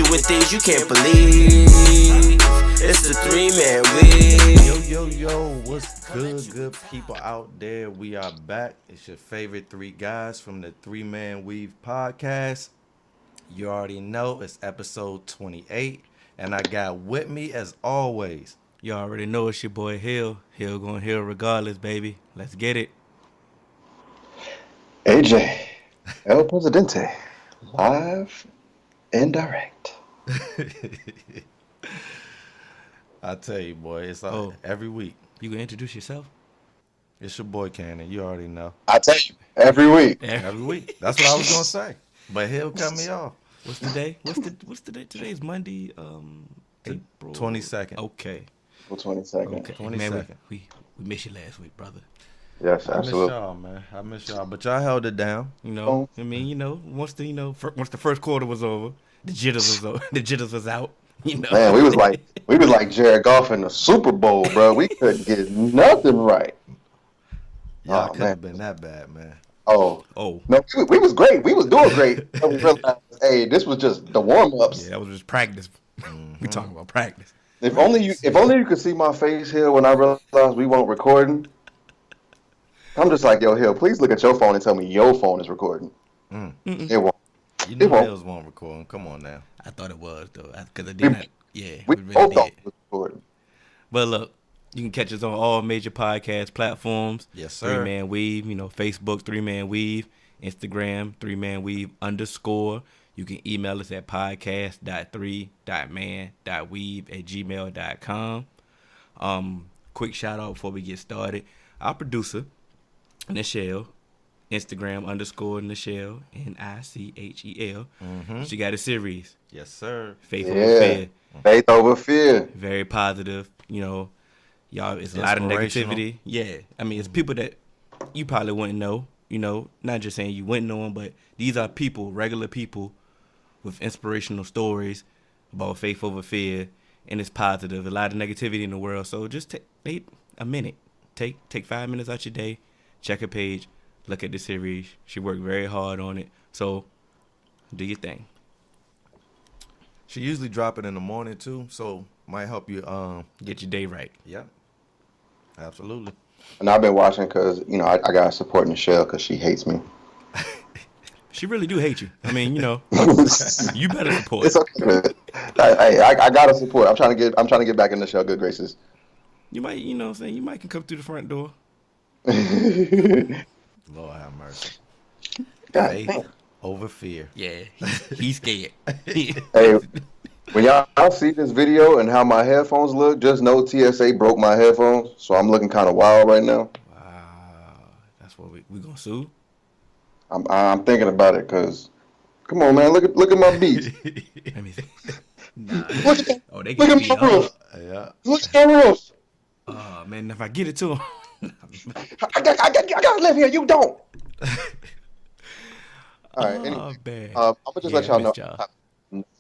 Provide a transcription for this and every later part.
doing things you can't believe. It's the 3-Man Weave. Yo, what's good people out there? We are back. It's your favorite three guys from the 3-Man Weave podcast. You already know it's episode 28, and I got with me, as always, You already know it's your boy Hill. Hill gonna Hill regardless, baby. Let's get it. AJ, El Presidente, live and direct. I tell you, boy, it's every week. You gonna introduce yourself? It's your boy Cannon. You already know. I tell you, every week. Every week. That's what I was gonna say. But he'll cut me off. What's the day? What's the day? Today's Monday. April 22nd. Okay. April 22nd. Okay. 22nd. Man, we missed you last week, brother. Yes, I miss absolutely. y'all, man. I miss y'all. But y'all held it down. You know, I mean, once the first quarter was over, the jitters was out. You know, Man, we was like Jared Goff in the Super Bowl, bro. We couldn't get nothing right. Y'all couldn't have been that bad, man. Oh. No, we was great. We was doing great. And we realized, hey, this was just the warm-ups. Yeah, that was just practice. We talking about practice. If only you could see my face here when I realized we weren't recording. I'm just like, yo, Hill, please look at your phone and tell me your phone is recording. It won't. You know Hills won't record. Come on now. I thought it was though, because I did not. Yeah, we really both did. thought it was recording. But look, you can catch us on all major podcast platforms. Yes, sir. 3-Man Weave, Facebook 3-Man Weave, Instagram 3-Man Weave _. You can email us at podcast.3.man.weave@gmail.com. Quick shout out before we get started. Our producer, Nichelle, Instagram _Nichelle, Nichel. She got a series. Yes, sir. Faith Over Fear. Faith over fear. Very positive. Y'all, it's a lot of negativity. Yeah. I mean, it's people that you probably wouldn't know, not just saying you wouldn't know them, but these are people, regular people with inspirational stories about faith over fear, and it's positive. A lot of negativity in the world. So just take a minute. Take 5 minutes out your day, check her page, look at the series. She worked very hard on it. So do your thing. She usually drop it in the morning too, so might help you Get your day right. Yep. Absolutely. And I've been watching because, I got to support Nichelle because she hates me. She really do hate you. I mean, you better support. It's okay, man. I got to support. I'm trying to get back in Nichelle good graces. You might, you might can come through the front door. Lord have mercy. God, Faith damn. over fear. Yeah, he's scared. Hey, when y'all see this video and how my headphones look, just know TSA broke my headphones, so I'm looking kind of wild right now. Wow, that's what we gonna sue. I'm thinking about it because, come on, man, look at my beats. Let me see. Nah. Look at They look can at be my roof. Yeah. Look at my roof. Oh man, if I get it to him. I gotta live here. You don't. All right. Anyway, Bad. I'm gonna just let y'all know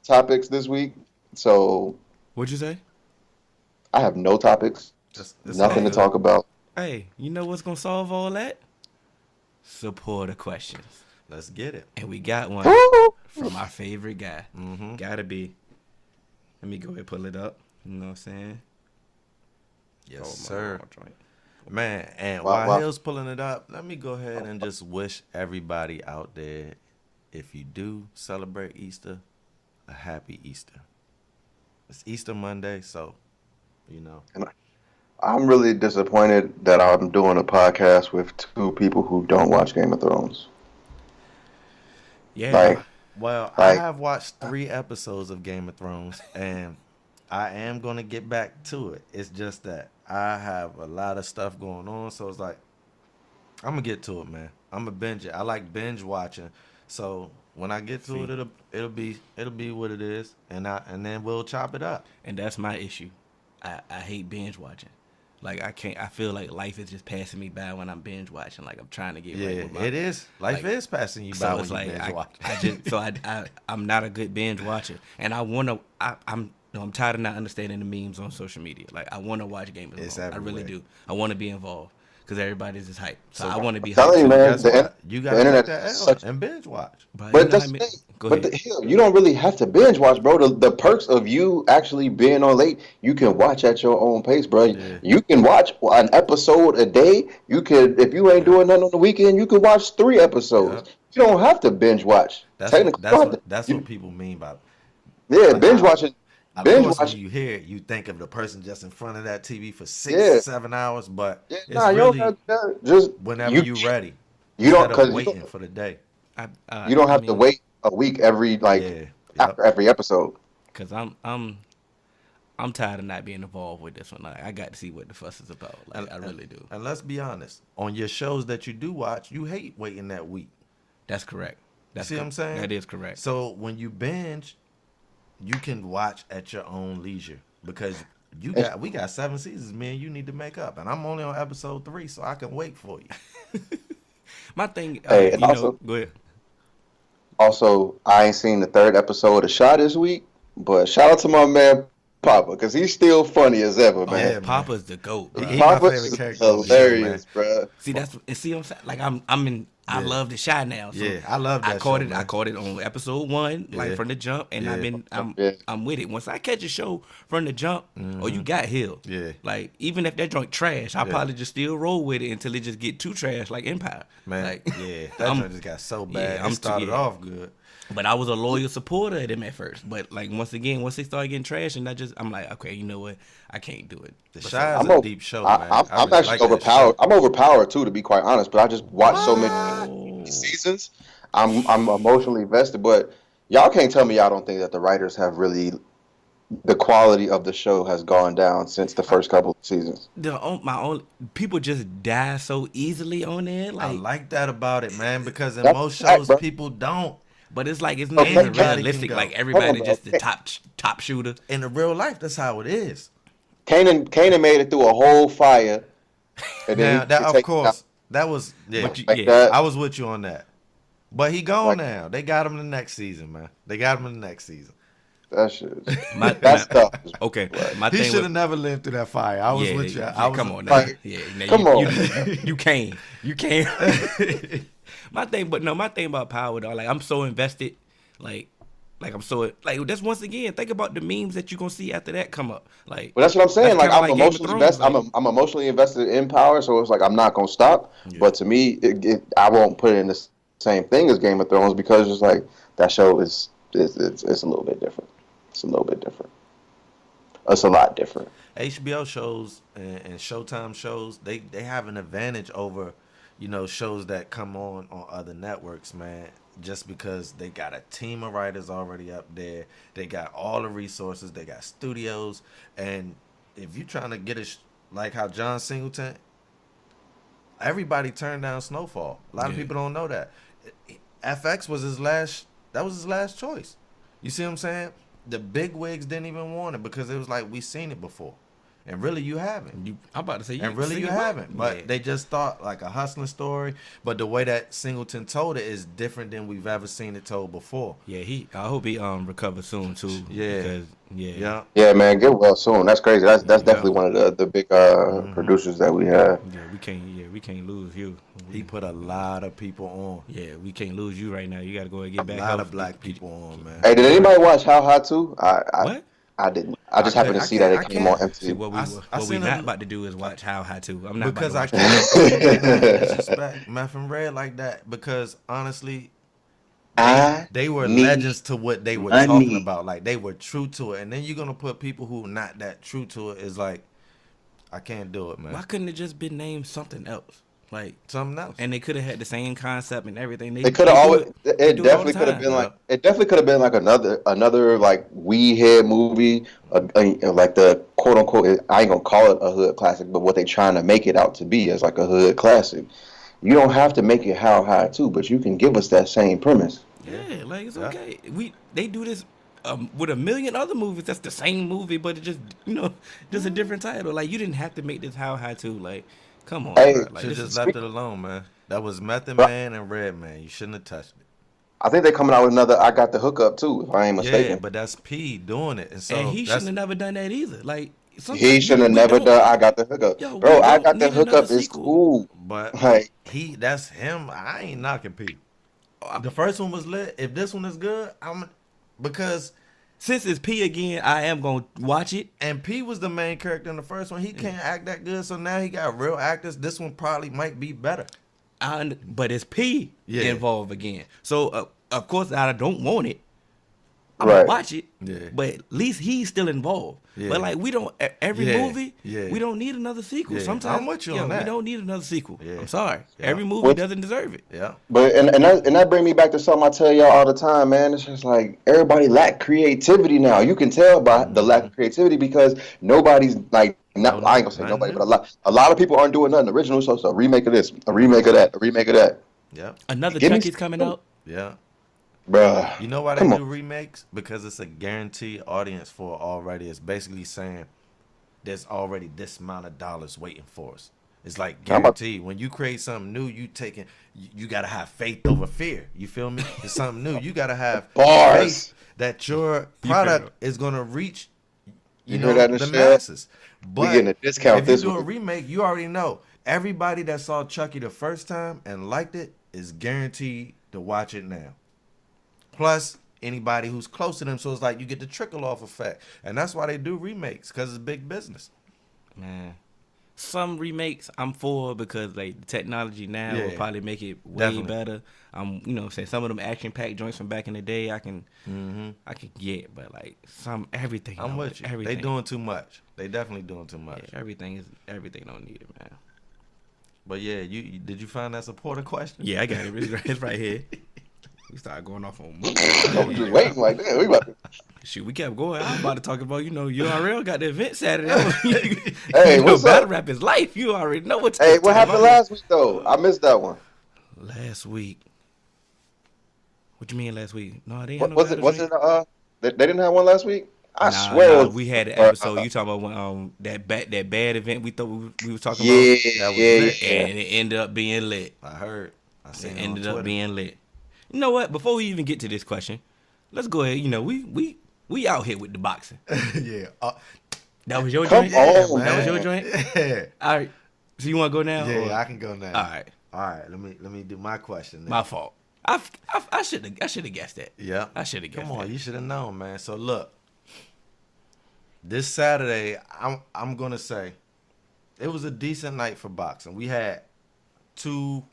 topics this week. So What'd you say? I have no topics. Just Nothing to talk about. Hey, you know what's gonna solve all that? Supporter questions. Let's get it. And we got one from our favorite guy. Gotta be. Let me go ahead and pull it up. You know what I'm saying? Yes, sir. Man, and Wow. while Hill's pulling it up, let me go ahead and just wish everybody out there, if you do celebrate Easter, a happy Easter. It's Easter Monday, so, I'm really disappointed that I'm doing a podcast with two people who don't watch Game of Thrones. Yeah. I have watched 3 episodes of Game of Thrones, and I am going to get back to it. It's just that I have a lot of stuff going on, so it's like, I'm going to get to it, man. I'm going to binge it. I like binge watching, so when I get to it, it'll be what it is, and then we'll chop it up. And that's my issue. I hate binge watching. Like I feel like life is just passing me by when I'm binge watching. Like I'm trying to get right with my, it is. Life is passing you by when you binge watch. I'm not a good binge watcher, and I'm tired of not understanding the memes on social media. Like I want to watch Game of Thrones. I really do. I want to be involved because everybody's just hyped. So I want to be telling hyped. you, man, Guess what? You got to internet take that is L and binge watch. But that's the thing. You don't really have to binge watch, bro. The perks of you actually being on late, you can watch at your own pace, bro. Yeah. You can watch an episode a day. You could, if you ain't doing nothing on the weekend, you could watch 3 episodes. You don't have to binge watch. That's Technically, what people mean by binge watching. Of Binge course, watch. when you hear it, you think of the person just in front of that TV for 6-7 hours, but it's you really don't have just whenever you're ready. You don't, instead of because waiting for the day. You don't have to wait a week every after every episode. Because I'm tired of not being involved with this one. Like, I got to see what the fuss is about. Like, I really do. And let's be honest, on your shows that you do watch, you hate waiting that week. That's correct. See what I'm saying? That is correct. So when you binge, you can watch at your own leisure because we got 7 seasons, man. You need to make up, and I'm only on episode 3, so I can wait for you. My thing, go ahead. Also, I ain't seen the 3rd episode of Shaw this week, but shout out to my man Papa because he's still funny as ever, man. Yeah, Papa's the GOAT. He Papa's my favorite character. Hilarious, bro. See what I'm saying? Like I love the Shy now. So I love that. I caught it on episode 1, like from the jump, and I'm with it. Once I catch a show from the jump, you got Hill. Yeah. Like even if that joint trash, I'll probably just still roll with it until it just get too trash, like Empire. Man, like, that joint just got so bad. It started off good. But I was a loyal supporter of them at first. But like once they started getting trash, and I'm like, okay, you know what? I can't do it. The Shy is a deep show, man. I'm actually like overpowered. I'm overpowered too, to be quite honest. But I just watched so many seasons. I'm emotionally invested. But y'all can't tell me y'all don't think that the writers have really, the quality of the show has gone down since the first couple of seasons. People just die so easily on there. Like, I like that about it, man, because in most shows people don't. But it's like it's not realistic. Like everybody just the top shooter. In the real life, that's how it is. Kanan made it through a whole fire. And then of course, that was I was with you on that. But he gone now. They got him the next season, man. That shit. That's tough. Okay, he should have never lived through that fire. I was with you. Come on, now. Come on. You can't. My thing about Power though, like I'm so invested, like I'm so like that's once again. Think about the memes that you're gonna see after that come up. Like, well, that's what I'm saying. Like I'm emotionally invested. I'm emotionally invested in Power, so it's like I'm not gonna stop. Yeah. But to me, I won't put it in the same thing as Game of Thrones because it's like that show is it's a little bit different. It's a little bit different. It's a lot different. HBO shows and Showtime shows, they have an advantage over, shows that come on other networks, man, just because they got a team of writers already up there. They got all the resources. They got studios. And if you're trying to get like how John Singleton, everybody turned down Snowfall. A lot of people don't know that. FX was his last choice. You see what I'm saying? The big wigs didn't even want it because it was like, we seen it before. And really, you haven't. I'm about to say, you haven't. But they just thought like a hustling story. But the way that Singleton told it is different than we've ever seen it told before. Yeah, I hope he recovers soon too. Yeah, because, yeah, man, get well soon. That's crazy. That's definitely one of the big producers that we have. Yeah, we can't lose you. He put a lot of people on. Yeah, we can't lose you right now. You got to go and get back. A lot of black people on, man. Hey, did anybody watch How High 2? What? I didn't. I just happened to see that it came on MTV. See, what we're not about to do is watch How High 2. I'm not because about to can't disrespect Meth and Red like that because honestly, they were legends to what they were talking about. Like they were true to it, and then you're gonna put people who not that true to it. Is like, I can't do it, man. Why couldn't it just been named something else? Like something else, and they could have had the same concept and everything. They could have always. It definitely could have been like. It definitely could have been like another like we head movie, like the quote unquote. I ain't gonna call it a hood classic, but what they trying to make it out to be is like a hood classic. You don't have to make it How High 2, but you can give us that same premise. Yeah, like it's okay. They do this with a million other movies. That's the same movie, but it just just a different title. Like you didn't have to make this How High 2. Like. Come on, hey, bro. Like, should just left it alone, man. That was Method Man and Red Man. You shouldn't have touched it. I think they're coming out with another I Got the Hookup too, if I ain't mistaken. Yeah, but that's P doing it, and so he shouldn't have never done that either. Like He should have never done I Got the Hookup. Yo, bro, I Got the Hookup is cool. But like that's him. I ain't knocking P. The first one was lit. If this one is good, because since it's P again, I am gonna watch it. And P was the main character in the first one. He can't act that good, so now he got real actors. This one probably might be better. But it's P involved again. So of course I don't want it. I'm right. gonna watch it. Yeah. But at least he's still involved. Yeah. But like we don't every movie, we don't need another sequel. Yeah. Sometimes I'm with you on that. We don't need another sequel. Yeah. I'm sorry. Yeah. Every movie doesn't deserve it. Yeah. But and that bring me back to something I tell y'all all the time, man. It's just like everybody lack creativity now. You can tell by the lack of creativity because nobody's like not I ain't gonna say nobody, but a lot of people aren't doing nothing original. So it's a remake of this, a remake of that, a remake of that. Yeah. Another Chucky's coming out. Yeah. Bruh. You know why they do remakes? Because it's a guaranteed audience for it already. It's basically saying there's already this amount of dollars waiting for us. It's like guaranteed. When you create something new, you gotta have faith over fear. You feel me? It's something new. You gotta have faith that your product is gonna reach you know the masses. But we getting a discount if this you do a remake, you already know everybody that saw Chucky the first time and liked it is guaranteed to watch it now. Plus, anybody who's close to them, so it's like you get the trickle-off effect. And that's why they do remakes, because it's big business. Man, some remakes I'm for because like the technology now will probably make it way better. Say some of them action-packed joints from back in the day I can get, but like everything. I'm with you. Everything. They doing too much. They definitely doing too much. Yeah, everything don't need it, man. But yeah, did you find that supporter question? Yeah, I got it. It's right here. We started going off on movies. I was just waiting like that. We about to... Shoot, we kept going. I was about to talk about, URL got the event Saturday. Hey, what's battle up? rap is life. You already know what's Hey, what happened last week, though? I missed that one. Last week? What you mean last week? No, they didn't they didn't have one last week? I swear. We had an episode. You talking about that bad event we thought we were talking about? That was lit. And it ended up being lit. I heard. I seen it ended up being lit. You know what? Before we even get to this question, let's go ahead. We out here with the boxing. Yeah. That was your joint? That was your joint? Yeah. All right. So you want to go now? Yeah, I can go now. All right. Let me do my question then. My fault. I should have guessed that. Yeah. I should have guessed that. Come on, you should have known, man. So look, this Saturday, I'm gonna say it was a decent night for boxing. We had two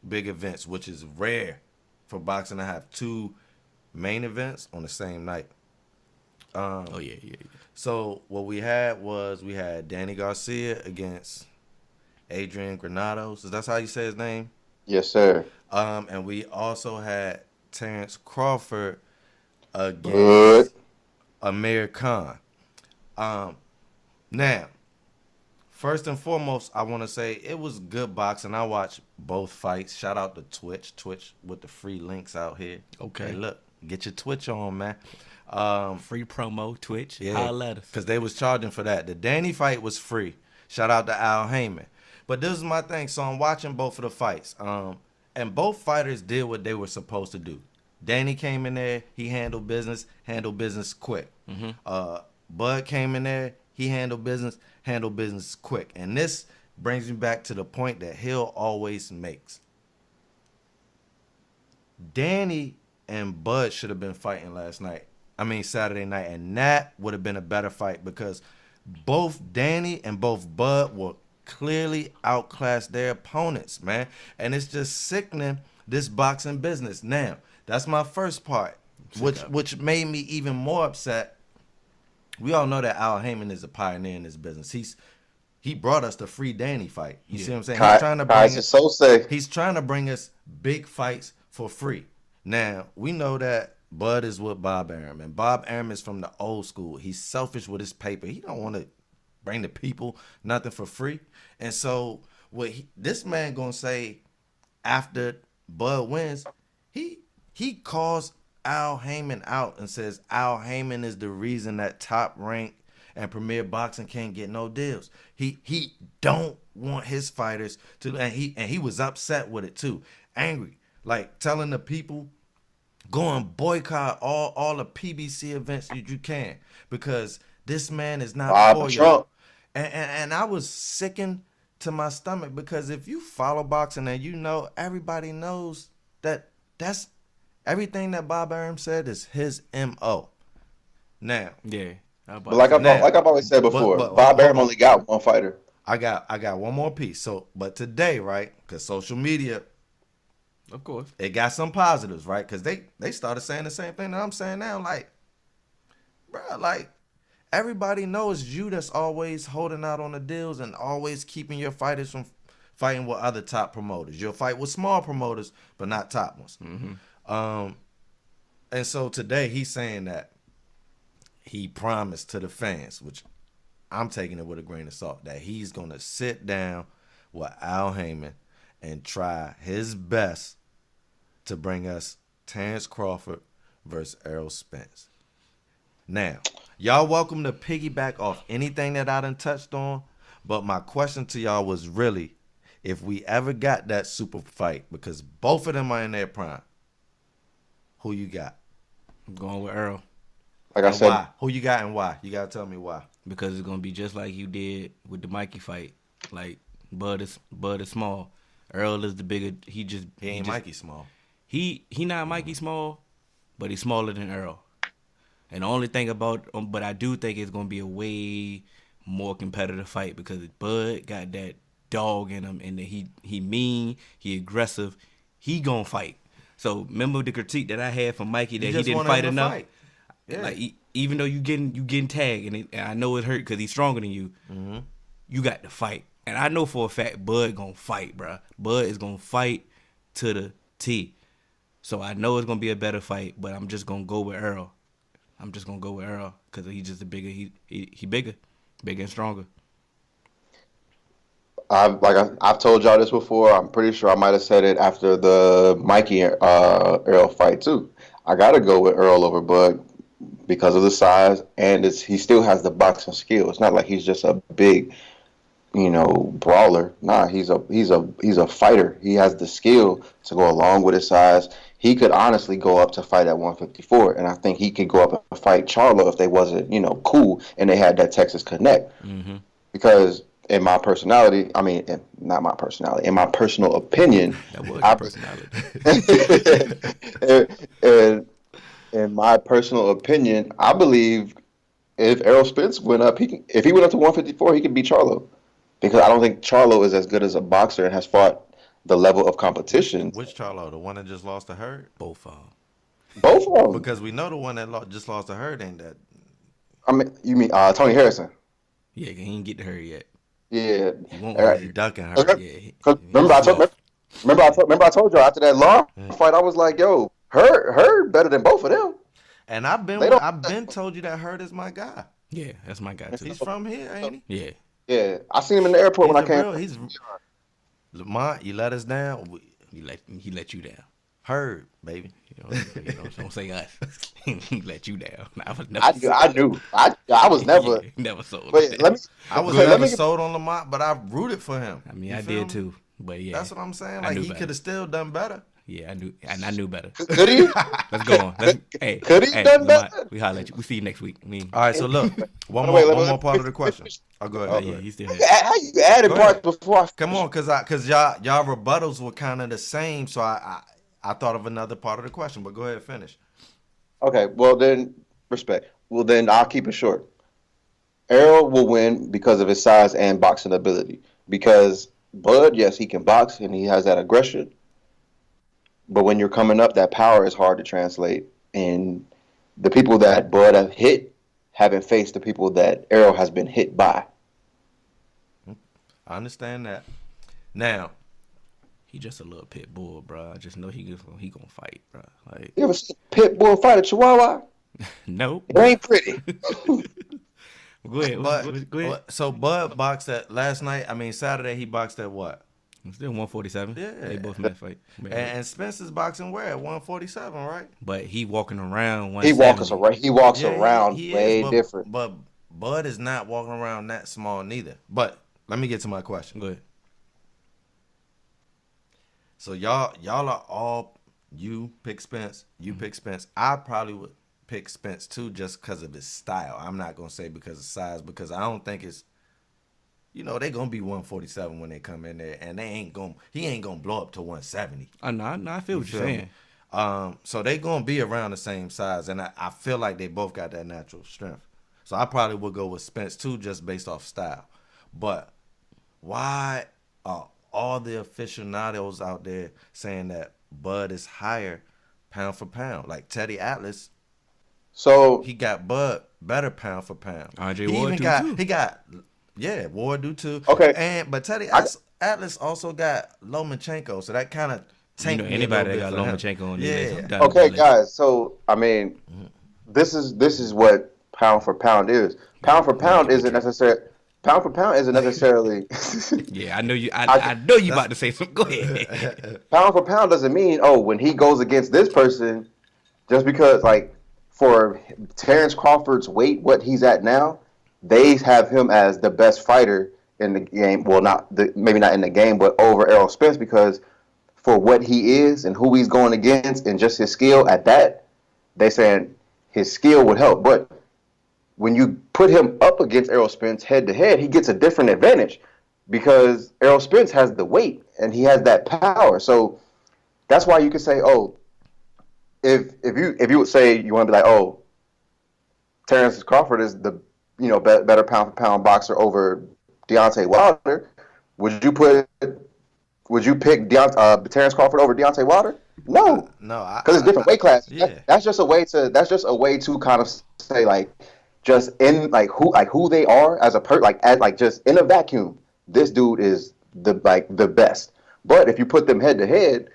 big events, which is rare for boxing to have two main events on the same night. Yeah. So what we had Danny Garcia against Adrian Granados. Is that how you say his name? Yes, sir. And we also had Terrance Crawford against Amir Kahn. Now, first and foremost, I want to say it was good boxing. I watched both fights. Shout out to Twitch with the free links out here. Okay. Hey, look, get your Twitch on, man. Free promo, Twitch. Yeah, I'll let us. Because they was charging for that. The Danny fight was free. Shout out to Al Heyman. But this is my thing. So I'm watching both of the fights. And both fighters did what they were supposed to do. Danny came in there. He handled business quick. Mm-hmm. Bud came in there. He handled business quick. And this brings me back to the point that Hill always makes. Danny and Bud should have been fighting Saturday night. And that would have been a better fight because both Danny and both Bud were clearly outclassed their opponents, man. And it's just sickening, this boxing business. Now, that's my first part, which made me even more upset. We all know that Al Heyman is a pioneer in this business. He brought us the free Danny fight. You see what I'm saying? He's trying to bring us big fights for free. Now, we know that Bud is with Bob Arum, and Bob Arum is from the old school. He's selfish with his paper. He don't want to bring the people nothing for free. And so what this man gonna say after Bud wins, he calls Al Heyman out and says Al Heyman is the reason that Top Rank and Premier Boxing can't get no deals. He don't want his fighters to, and he was upset with it too, angry, like telling the people go and boycott all the PBC events that you can because this man is not for you. And I was sickened to my stomach because if you follow boxing and you know, everybody knows that's everything that Bob Arum said is his MO. Now, Yeah. But like I've always said before, Bob Arum only got one fighter. I got one more piece. So, but today, right? Because social media, of course, it got some positives, right? Because they started saying the same thing that I'm saying now. Like, bro, like everybody knows you that's always holding out on the deals and always keeping your fighters from fighting with other top promoters. You'll fight with small promoters, but not top ones. Mm-hmm. And so today he's saying that he promised to the fans, which I'm taking it with a grain of salt, that he's going to sit down with Al Heyman and try his best to bring us Terrance Crawford versus Errol Spence. Now, y'all welcome to piggyback off anything that I done touched on, but my question to y'all was really, if we ever got that super fight, because both of them are in their prime, who you got? I'm going with Errol. Like I said, why? Who you got and why? You gotta tell me why. Because it's gonna be just like you did with the Mikey fight. Like Bud is small. Errol is the bigger. He ain't Mikey small. He not Mikey small, but he's smaller than Errol. And the only thing about, but I do think it's gonna be a way more competitive fight because Bud got that dog in him, and he mean, he aggressive, he gonna fight. So remember the critique that I had from Mikey that he didn't fight enough. Yeah. Like even though you getting tagged, and I know it hurt because he's stronger than you, mm-hmm. You got to fight. And I know for a fact Bud gonna fight, bro. Bud is gonna fight to the T. So I know it's gonna be a better fight, but I'm just gonna go with Errol. I'm just gonna go with Errol because he's just a bigger. He bigger and stronger. I've told y'all this before. I'm pretty sure I might have said it after the Mikey Errol fight too. I gotta go with Errol over Bud because of the size, and he still has the boxing skill. It's not like he's just a big, brawler. Nah, he's a fighter. He has the skill to go along with his size. He could honestly go up to fight at 154, and I think he could go up and fight Charlo if they wasn't, cool, and they had that Texas connect. Mm-hmm. Because in my personality, not my personality, in my personal opinion, that was your personality. In my personal opinion, I believe if Errol Spence went up, if he went up to 154, he could beat Charlo. Because I don't think Charlo is as good as a boxer and has fought the level of competition. Which Charlo? The one that just lost to Hurd? Both of them. Both of them. Because we know the one that just lost to Hurd ain't that. You mean Tony Harrison? Yeah, he ain't get to Hurd yet. Yeah. He won't be ducking Hurd. Remember I told you after that long fight, I was like, yo, Hurd better than both of them. And I've been told you that Hurd is my guy. Yeah, that's my guy too. He's from here, ain't he? Yeah. Yeah, I seen him in the airport when I came. Lamont, you let us down. He let you down. Hurd, baby. Don't say us. He let you down. I knew. I was never never sold. But I was never sold on Lamont, but I rooted for him. I mean, I did too. But yeah, that's what I'm saying. Like he could have still done better. Yeah, I knew, and I knew better. Could he? Let's go on. Could he done better? We holler at you. We see you next week. All right. So look, one more part of the question. I'll go ahead. Yeah, he's still here. How you added parts before? Come on, cause y'all rebuttals were kind of the same. So I thought of another part of the question, but go ahead and finish. Okay. Well then, respect. Well then, I'll keep it short. Errol will win because of his size and boxing ability. Because Bud, yes, he can box and he has that aggression. But when you're coming up, that power is hard to translate. And the people that Bud have hit haven't faced the people that Errol has been hit by. I understand that. Now, he just a little pit bull, bro. I just know he gonna fight, bro. Like, you ever seen a pit bull fight a Chihuahua? Nope. It ain't pretty. Go ahead. So Bud boxed at last night. Saturday he boxed at what? Still 147. Yeah. They both in that fight. And Spence's boxing where at 147, right? But he walking around. He walks around way different. But Bud is not walking around that small neither. But let me get to my question. Go ahead. So y'all are all, you pick Spence, you pick Spence. I probably would pick Spence too just because of his style. I'm not gonna say because of size, because I don't think it's you know, they gonna be 147 when they come in there, and he ain't gonna blow up to 170. I feel what you're saying. So they gonna be around the same size, and I feel like they both got that natural strength. So I probably would go with Spence too, just based off style. But why are all the aficionados out there saying that Bud is higher pound for pound? Like Teddy Atlas, so he got Bud better pound for pound. Andre Ward too. He got Ward do too. Okay, but Teddy Atlas also got Lomachenko, so that kind of anybody that got Lomachenko on there. Yeah. Okay, guys. So I mean, this is what pound for pound is. Pound for pound isn't necessarily. Pound for pound isn't necessarily. Yeah, I know you. I know you about to say something. Go ahead. Pound for pound doesn't mean when he goes against this person, just because like for Terrance Crawford's weight, what he's at now, they have him as the best fighter in the game. Well, maybe not in the game, but over Errol Spence, because for what he is and who he's going against and just his skill at that, they saying his skill would help. But when you put him up against Errol Spence head to head, he gets a different advantage because Errol Spence has the weight and he has that power. So that's why you could say, if you would say you want to be like, Terrance Crawford is the better pound for pound boxer over Deontay Wilder, would you pick Terrance Crawford over Deontay Wilder? No, because it's different weight class. Yeah. That's just a way to kind of say like, just in like who they are as a just in a vacuum, this dude is the best. But if you put them head to head,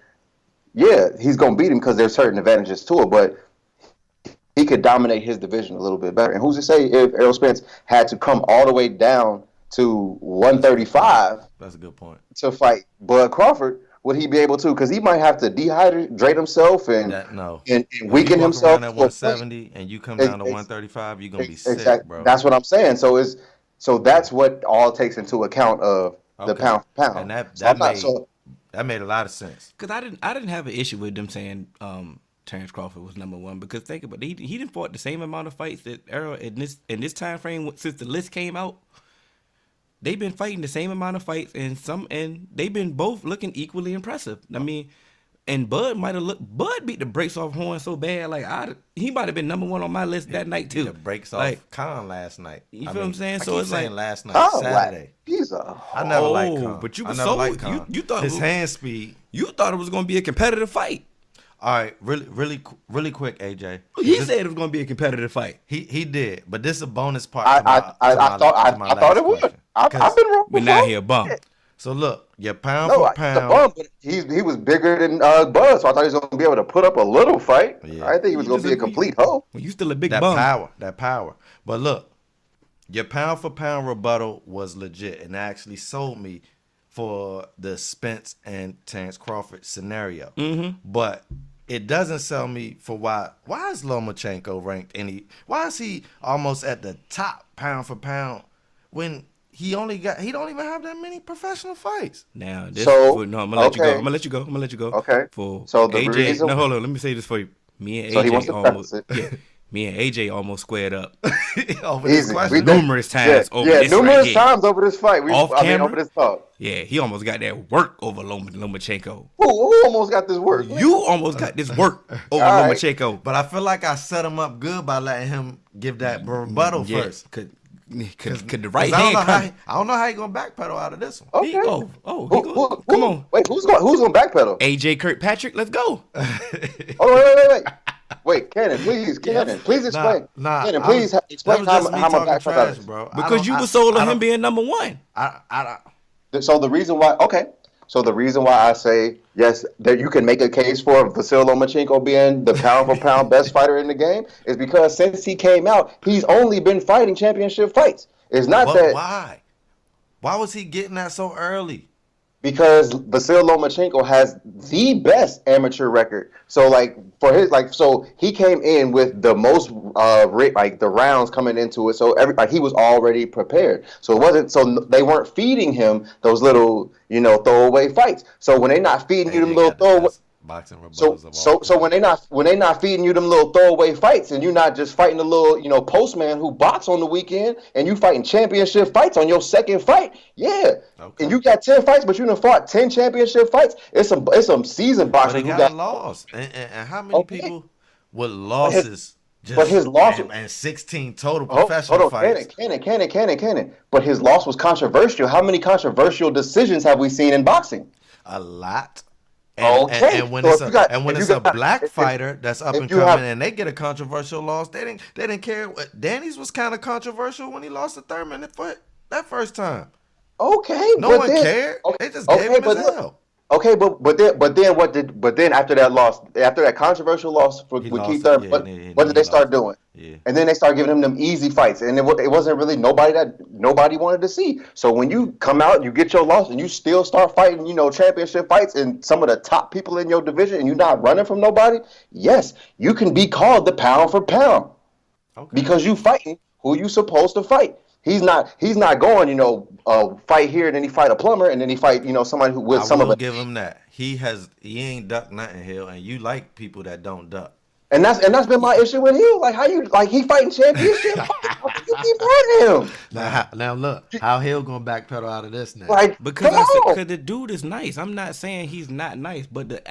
yeah, he's gonna beat him because there's certain advantages to it. But he could dominate his division a little bit better. And who's to say if Errol Spence had to come all the way down to 135? That's a good point. To fight Bud Crawford, would he be able to? Because he might have to dehydrate himself and weaken himself. At 170 and you come down to 135, you're gonna be sick, bro. That's what I'm saying. So that's what all takes into account of the pound for pound. And that made a lot of sense. Because I didn't have an issue with them saying Terrance Crawford was number one, because think about it, he didn't fought the same amount of fights that Errol in this time frame since the list came out. They've been fighting the same amount of fights, and they've been both looking equally impressive. I mean, and Bud beat the brakes off Horn so bad, like he might have been number one on my list that night too. The brakes off Kahn last night. You feel what I'm saying? So it's like last night, Saturday. I never liked Kahn. But you were so you thought his hand speed. You thought it was going to be a competitive fight. All right, really quick, AJ. He said it was going to be a competitive fight. He did, but this is a bonus part. I thought it would. I've been wrong. But now he a bum. So look, your pound for pound. The bum, but he was bigger than Bud, so I thought he was going to be able to put up a little fight. Yeah. I think he was going to be a complete hoe. Well, you still a big bum. That power. But look, your pound for pound rebuttal was legit and actually sold me for the Spence and Terrance Crawford scenario. Mm-hmm. But it doesn't sell me for why is Lomachenko ranked why is he almost at the top pound for pound when he don't even have that many professional fights. Now I'm gonna let you go. I'm gonna let you go. Okay. So the AJ, reason... hold on, let me say this for you. Me and AJ me and AJ almost squared up over this question numerous times over this numerous times over this fight. Over this talk. Yeah, he almost got that work over Lomachenko. Who almost got this work? You almost got this work over Lomachenko. But I feel like I set him up good by letting him give that rebuttal first. Could the right hand come? I don't know how he gonna backpedal out of this one. Okay. Come on. Wait, who's gonna backpedal? AJ Kirkpatrick, let's go. Wait. Wait, Cannon, please explain. Cannon, please explain how my backpedal is, bro. Because you were sold on him being number one. So the reason why I say yes, that you can make a case for Russel Lomachenko being the pound for pound best fighter in the game is because since he came out, he's only been fighting championship fights. It's not why? Why was he getting that so early? Because Russel Lomachenko has the best amateur record. So so he came in with the most the rounds coming into it. So he was already prepared. So they weren't feeding him those little throwaway fights. So when they're not feeding you them little throwaway, Boxing rebels So of all so when they not feeding you them little throwaway fights, and you're not just fighting the little postman who box on the weekend, and you fighting championship fights on your second fight, and you got 10 fights, but you done fought 10 championship fights. It's some seasoned boxers who got lost, and how many people with losses? But his loss and 16 total professional hold on, fights. Cannon. But his loss was controversial. How many controversial decisions have we seen in boxing? A lot. And when it's a black fighter that's up and coming and they get a controversial loss, they didn't care. Danny's was kind of controversial when he lost to Thurman that first time. Okay, no one cared. They just gave him his hell. Okay, but then after that controversial loss with Keith Thurman, what did they start doing? Yeah. And then they started giving him them easy fights, and it wasn't really nobody wanted to see. So when you come out, you get your loss, and you still start fighting, championship fights and some of the top people in your division, and you're not running from nobody. Yes, you can be called the pound for pound, because you fighting who you supposed to fight. He's not going, fight here and then he fight a plumber and then he fight, somebody who with some of it. I will give him that. He ain't ducked nothing, Hill, and you like people that don't duck. And that's been my issue with Hill. Like he fighting championship. How can you keep hurting him? Now look, how Hill gonna backpedal out of this now? Because the dude is nice. I'm not saying he's not nice, but the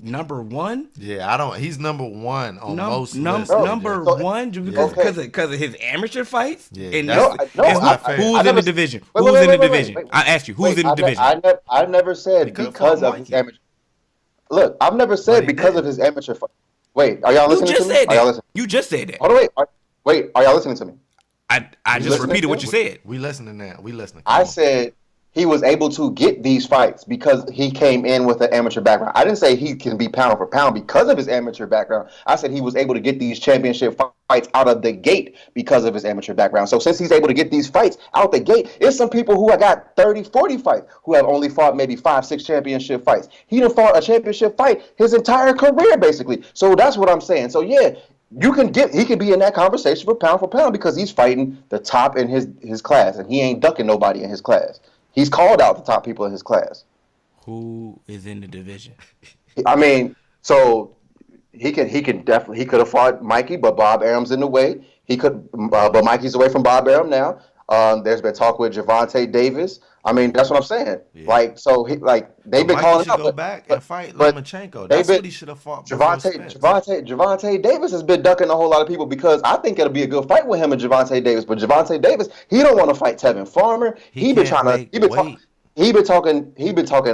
number one. Yeah, he's number one on most lists. Number one because of his amateur fights. Yeah, who's in the division? Who's in the division? I asked you, who's in the division? I never said because of his amateur. Look, I've never said because of his amateur fight. Wait, are y'all listening to me? You just said that. Hold on, wait. Are y'all listening to me? I just repeated what you said. We listening now. We listening. I said he was able to get these fights because he came in with an amateur background. I didn't say he can be pound for pound because of his amateur background. I said he was able to get these championship fights out of the gate because of his amateur background. So since he's able to get these fights out the gate, there's some people who have got 30, 40 fights who have only fought maybe 5, 6 championship fights. He done fought a championship fight his entire career, basically. So that's what I'm saying. So yeah, he can be in that conversation for pound because he's fighting the top in his class, and he ain't ducking nobody in his class. He's called out the top people in his class. Who is in the division? I mean, so he could have fought Mikey, but Bob Arum's in the way. But Mikey's away from Bob Arum now. There's been talk with Gervonta Davis. I mean, that's what I'm saying. Yeah. They've been calling out. Go back and fight Lomachenko. That's what he should have fought. Gervonta Davis has been ducking a whole lot of people because I think it'll be a good fight with him and Gervonta Davis. But Gervonta Davis, he don't want to fight Tevin Farmer. He been talking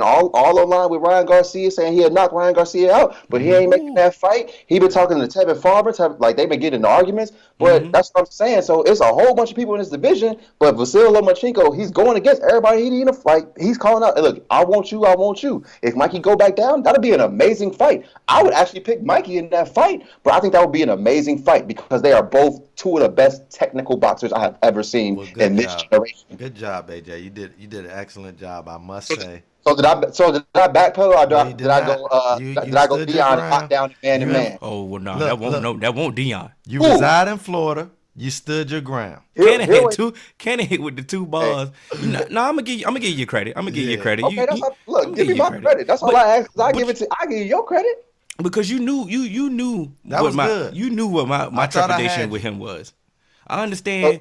all online with Ryan Garcia, saying he had knocked Ryan Garcia out, but he ain't making that fight. He been talking to Tevin Farmer, they've been getting into arguments. But that's what I'm saying. So it's a whole bunch of people in this division. But Vasyl Lomachenko, he's going against everybody he need to fight. He's calling out, hey, look, I want you. If Mikey go back down, that'll be an amazing fight. I would actually pick Mikey in that fight, but I think that would be an amazing fight because they are both two of the best technical boxers I have ever seen in this generation. Good job, AJ. You did an excellent job, I must say. So did I backpedal or did I go Dion hot down man to man? Oh well, no, that won't Dion. You reside in Florida. You stood your ground. Cannon hit with the 2 bars. No, I'm gonna give you credit. I'm gonna give you credit. Okay, give me my credit. That's all I ask. I give you your credit. Because you knew that was good. You knew what my trepidation with him was. I understand.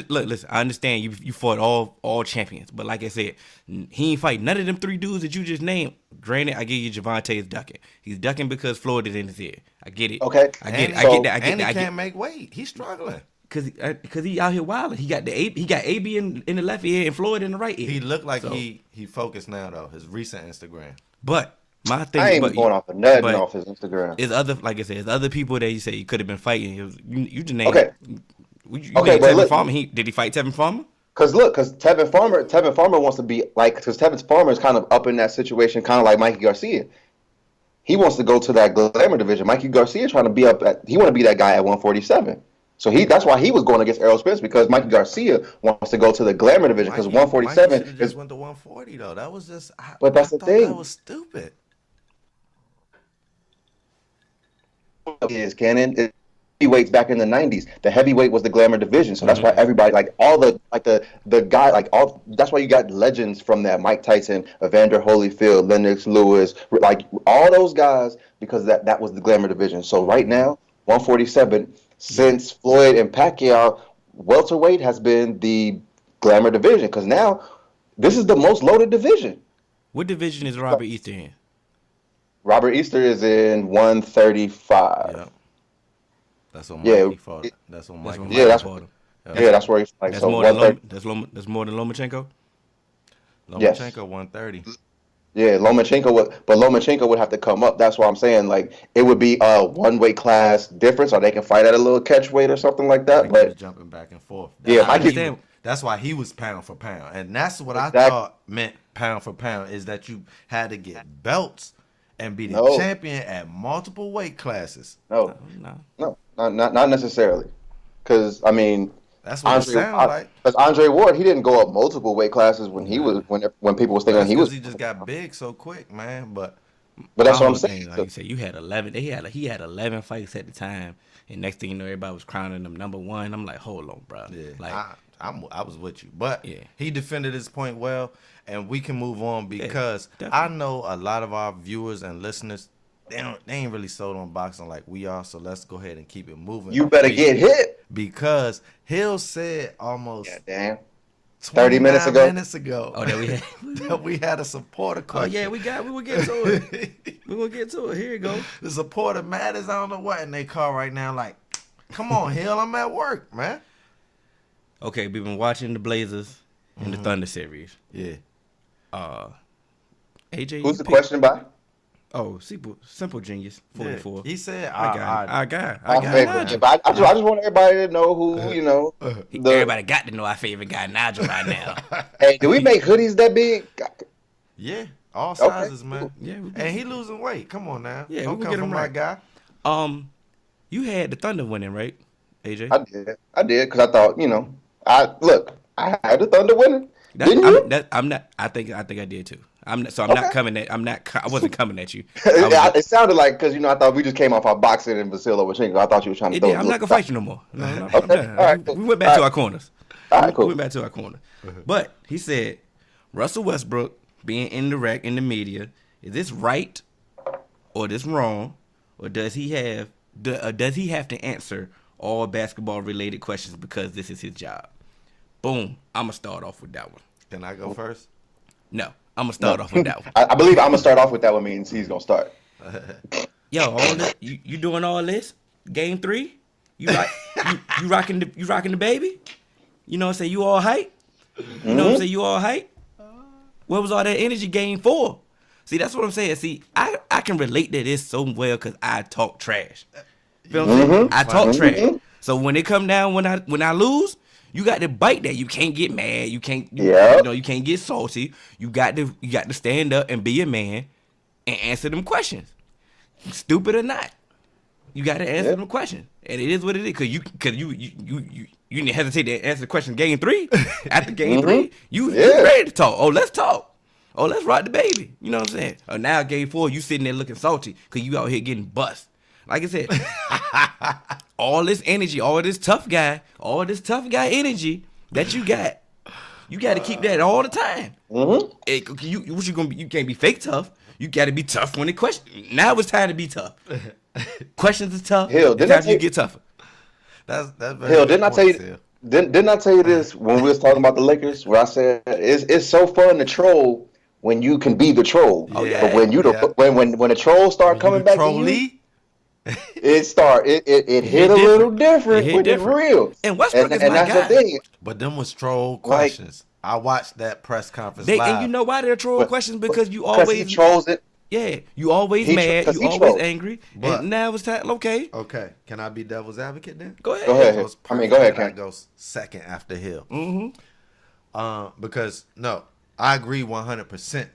Listen, I understand you fought all champions, but like I said, he ain't fight none of them 3 dudes that you just named. Granted, I give you Gervonta is ducking. He's ducking because Florida's in his ear. I get it. Okay, I get that. And he can't make weight. He's struggling. Cause he out here wilding. He got AB in the left ear and Floyd in the right ear. He looked like he focused now though. His recent Instagram. But my thing, I ain't going off of nothing off his Instagram. It's other people that you say you could have been fighting. You just named. Okay. Tevin Farmer. Did he fight Tevin Farmer? Because Tevin Farmer wants to be because Tevin Farmer is kind of up in that situation, kind of like Mikey Garcia. He wants to go to that glamour division. Mikey Garcia trying to be he want to be that guy at 147. So that's why he was going against Errol Spence, because Mikey Garcia wants to go to the glamour division because 147 just went to 140 though. That was just. But that's the thing. That was stupid. Is Cannon. heavyweights back in the 90s. The heavyweight was the glamour division, so that's why everybody that's why you got legends from that: Mike Tyson, Evander Holyfield, Lennox Lewis, like all those guys, because that was the glamour division. So right now, 147, since Floyd and Pacquiao, welterweight has been the glamour division, because now this is the most loaded division. What division is Robert Easter in? Robert Easter is in 135. Yeah. That's what Mikey fought. That's what Mikey fought him. Yeah, that's where he fights. That's, so more that's more than Lomachenko? Lomachenko 130. Yeah, Lomachenko would have to come up. That's why I'm saying, like, it would be a one-weight class difference, or they can fight at a little catch weight or something like that. Mikey but was jumping back and forth. That's why he was pound for pound, and that's what I thought meant pound for pound, is that you had to get belts and be the champion at multiple weight classes. No, not necessarily. Because I mean, that's what it sounds like. Because Andre Ward, he didn't go up multiple weight classes when he was when people was thinking he was. He just got big so quick, man. But that's what I'm saying. Like you said, you had 11. He had 11 fights at the time, and next thing you know, everybody was crowning him number one. I'm like, hold on, bro. Yeah, like I was with you, but yeah, he defended his point well, and we can move on because I know a lot of our viewers and listeners, they ain't really sold on boxing like we are. So let's go ahead and keep it moving. You better get hit, because Hill said almost 30 minutes ago. Oh, that we had a supporter question. Oh yeah, we will get to it. We will get to it. Here you go. The supporter mad as I don't know what in they car right now. Like, come on, Hill, I'm at work, man. Okay, we've been watching the Blazers and the Thunder series. Yeah. AJ, who's the question by? Oh, Simple Genius 44. Yeah. He said, I got. But I just want everybody to know who, you know. Everybody got to know our favorite guy, Nigel, right now. Hey, do we make hoodies that big? Yeah, all sizes, man. Cool. Yeah, and he losing weight. Come on now. Yeah, don't we come get him from right. my guy. You had the Thunder winning, right, AJ? I did, because I thought, you know, I had the Thunder winning. Didn't you? I think I did too. Not coming at. I wasn't coming at you. It sounded like, because, you know, I thought we just came off our boxing and Vasil Lomachenko. I thought you were trying to throw. I'm not gonna fight you no more. No, okay. All right, cool. We went back to our corners. All right, cool. We went back to our corner. But he said, Russell Westbrook being indirect in the media, is this right or this wrong, or does he have to answer all basketball related questions because this is his job? Boom. I'm gonna start off with that one. Can I go first? No, I'm gonna start off with that one. I believe I'm gonna start off with that one. Means he's gonna start. Yo, all this, you doing all this? Game 3? You rocking the baby? You know what I'm saying? You all hype? You know what I'm saying? You all hype? Where was all that energy Game 4? See, that's what I'm saying. See, I can relate to this so well because I talk trash. Feel what I'm saying? I talk trash. So when it come down, when I lose, you got to bite that. You can't get mad. You can't. You can't get salty. You got to stand up and be a man and answer them questions. Stupid or not, you got to answer them questions. And it is what it is. Cause you didn't hesitate to answer the question. Game 3, after game 3, you ready to talk. Oh, let's talk. Oh, let's rock the baby. You know what I'm saying? Oh, now Game 4, you sitting there looking salty because you out here getting bust. Like I said, all this energy, all this tough guy energy that you got to keep that all the time. You can't be fake tough. You got to be tough when the question. Now it's time to be tough. Questions is tough. Hill, it's time you get tougher. That's very Hill. Didn't I tell you? Didn't I tell you this when we was talking about the Lakers? Where I said it's so fun to troll when you can be the troll. Oh, yeah. But when the trolls start coming back to you, it hit a little different when it's real. And Westbrook is my that's guy. the thing. But them was troll questions. I watched that press conference live. And you know why they're troll questions? Because you always he trolls it. Yeah, you always mad, you always angry, and now it's time. Okay, can I be devil's advocate then? Go ahead. Go ahead, Ken. That goes second after Hill. Because no, I agree 100%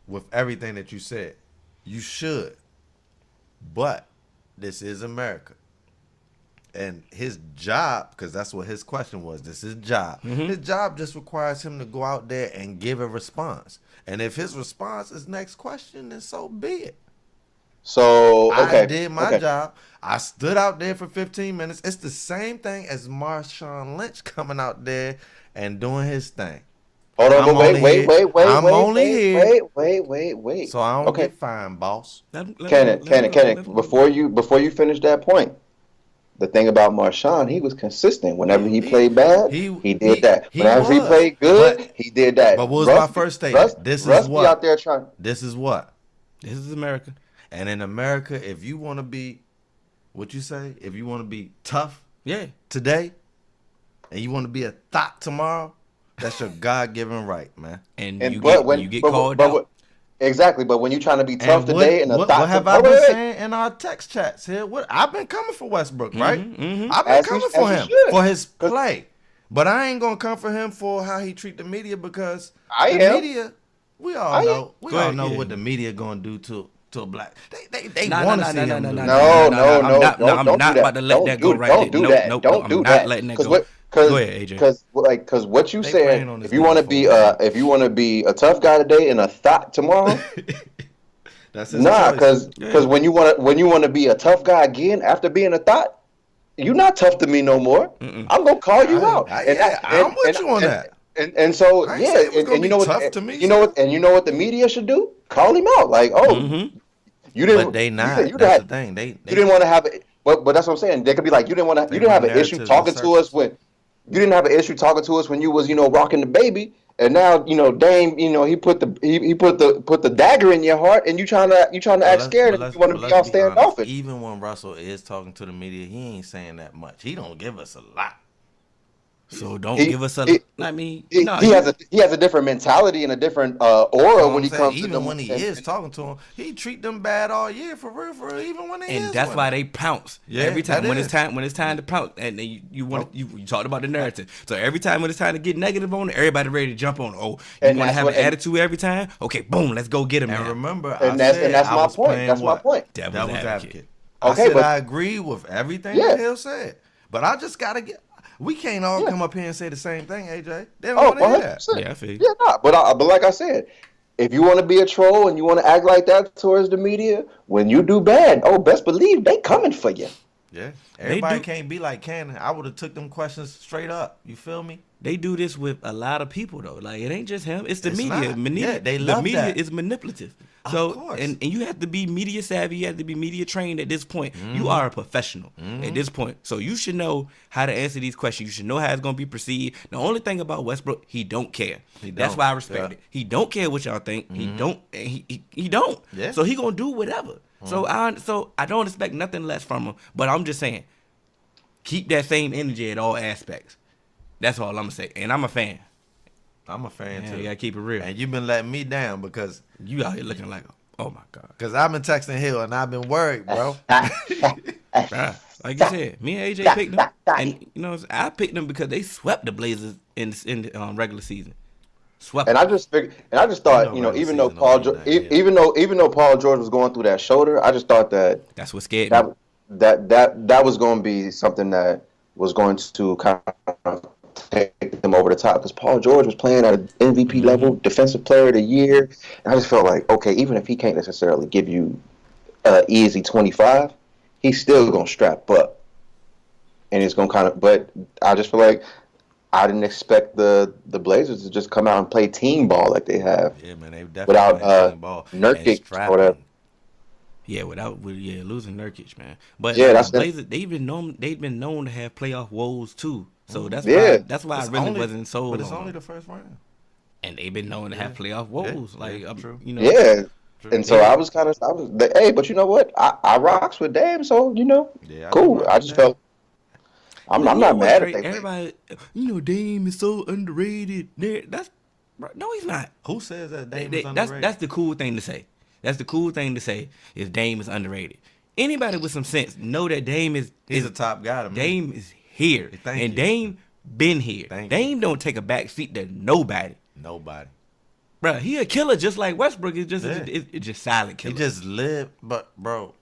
with everything that you said. You should, but this is America, and his job, because that's what his question was. This is his job. His job just requires him to go out there and give a response. And if his response is next question, then so be it. So okay, I did my job. I stood out there for 15 minutes. It's the same thing as Marshawn Lynch coming out there and doing his thing. Hold on, but wait. So I don't get fined, boss. Cannon. Before you finish that point, the thing about Marshawn, he was consistent. Whenever he played bad, he did that. Whenever he played good, he did that. But what was my first statement? This is what out there trying. This is what. This is America. And in America, if you want to be, what you say? If you want to be tough, today, and you want to be a thought tomorrow, that's your God-given right, man. And you get called out. Exactly, but when you're trying to be tough today and what have I been saying in our text chats here? I've been coming for Westbrook, right? I've been coming for him for his play, but I ain't gonna come for him for how he treat the media because media. We all know what the media gonna do to a black. They want to see him. No. I'm not about to let that go right there. Don't do that. I'm not letting that go. Go ahead, AJ. Because what you said, if you want to be a tough guy today and a thought tomorrow, that's his choice. Because when you want to be a tough guy again after being a thought, you're not tough to me no more. I'm gonna call you out. I'm with you on that. And so and you know what? You know what the media should do? Call him out. Like, you didn't. But they not. That's the thing. They didn't want to have it. But that's what I'm saying. They could be like, you didn't have an issue talking to us when. You didn't have an issue talking to us when you was, rocking the baby, and now, Dame, he put the dagger in your heart, and you trying to act scared, and you want to be all standoffish. Even when Russell is talking to the media, he ain't saying that much. He don't give us a lot. So don't give us a. He has a different mentality and a different aura when he comes. Even when he is talking to him, he treat them bad all year for real. Even when they and that's why they pounce every time when it's time to pounce. And you talked about the narrative. So every time when it's time to get negative on it, everybody ready to jump on. Oh, you want to have an attitude every time? Okay, boom, let's go get him. And remember, that's my point. That's my point. Devil's advocate. Okay, but I agree with everything that Hill said, but I just gotta get. We can't all come up here and say the same thing, AJ. They don't want to hear that. Yeah, I feel you. Yeah, but like I said, if you want to be a troll and you want to act like that towards the media, when you do bad, best believe they coming for you. Yeah, everybody can't be like Cannon. I would have took them questions straight up. You feel me? They do this with a lot of people though. Like it ain't just him. It's the media. They love the media that. is manipulative. So and you have to be media savvy. You have to be media trained at this point. You are a professional at this point. So you should know how to answer these questions. You should know how it's gonna be perceived. The only thing about Westbrook, he don't care. That's why I respect it. He don't care what y'all think. He don't. He don't. Yeah. So he gonna do whatever. So I don't expect nothing less from him. But I'm just saying, keep that same energy at all aspects. That's all I'm gonna say. And I'm a fan. I'm a fan too. You gotta keep it real. And you've been letting me down because you out here looking like, oh my God. Because I've been texting Hill and I've been worried, bro. Like you said, me and AJ picked them, and I picked them because they swept the Blazers in the regular season. Swept. And I just thought, even though Paul George was going through that shoulder, I just thought that's what scared me. That was going to be something that was going to kind of take them over the top because Paul George was playing at an MVP level, Defensive Player of the Year, and I just felt like, okay, even if he can't necessarily give you easy 25, he's still gonna strap up, and it's gonna kind of. But I just feel like I didn't expect the Blazers to just come out and play team ball like they have. Yeah, man, they definitely without team ball. Nurkic or whatever. Yeah, losing Nurkic, man. But that's Blazers, they've been known to have playoff woes too. So that's why I really wasn't sold. But it's only the first round, and they've been known to have playoff woes. True. True. And so I was, hey, but you know what? I rocks with Dame, so cool. I just felt I'm not mad at that. Everybody, Dame is so underrated. No, he's not. Who says that Dame is underrated? That's the cool thing to say. That's the cool thing to say is Dame is underrated. Anybody with some sense know that Dame is a top guy to me. Dame is here. Thank you. Dame been here. Dame don't take a back seat to nobody. Bro, he a killer just like Westbrook is just it's just silent killer. He just live, but bro,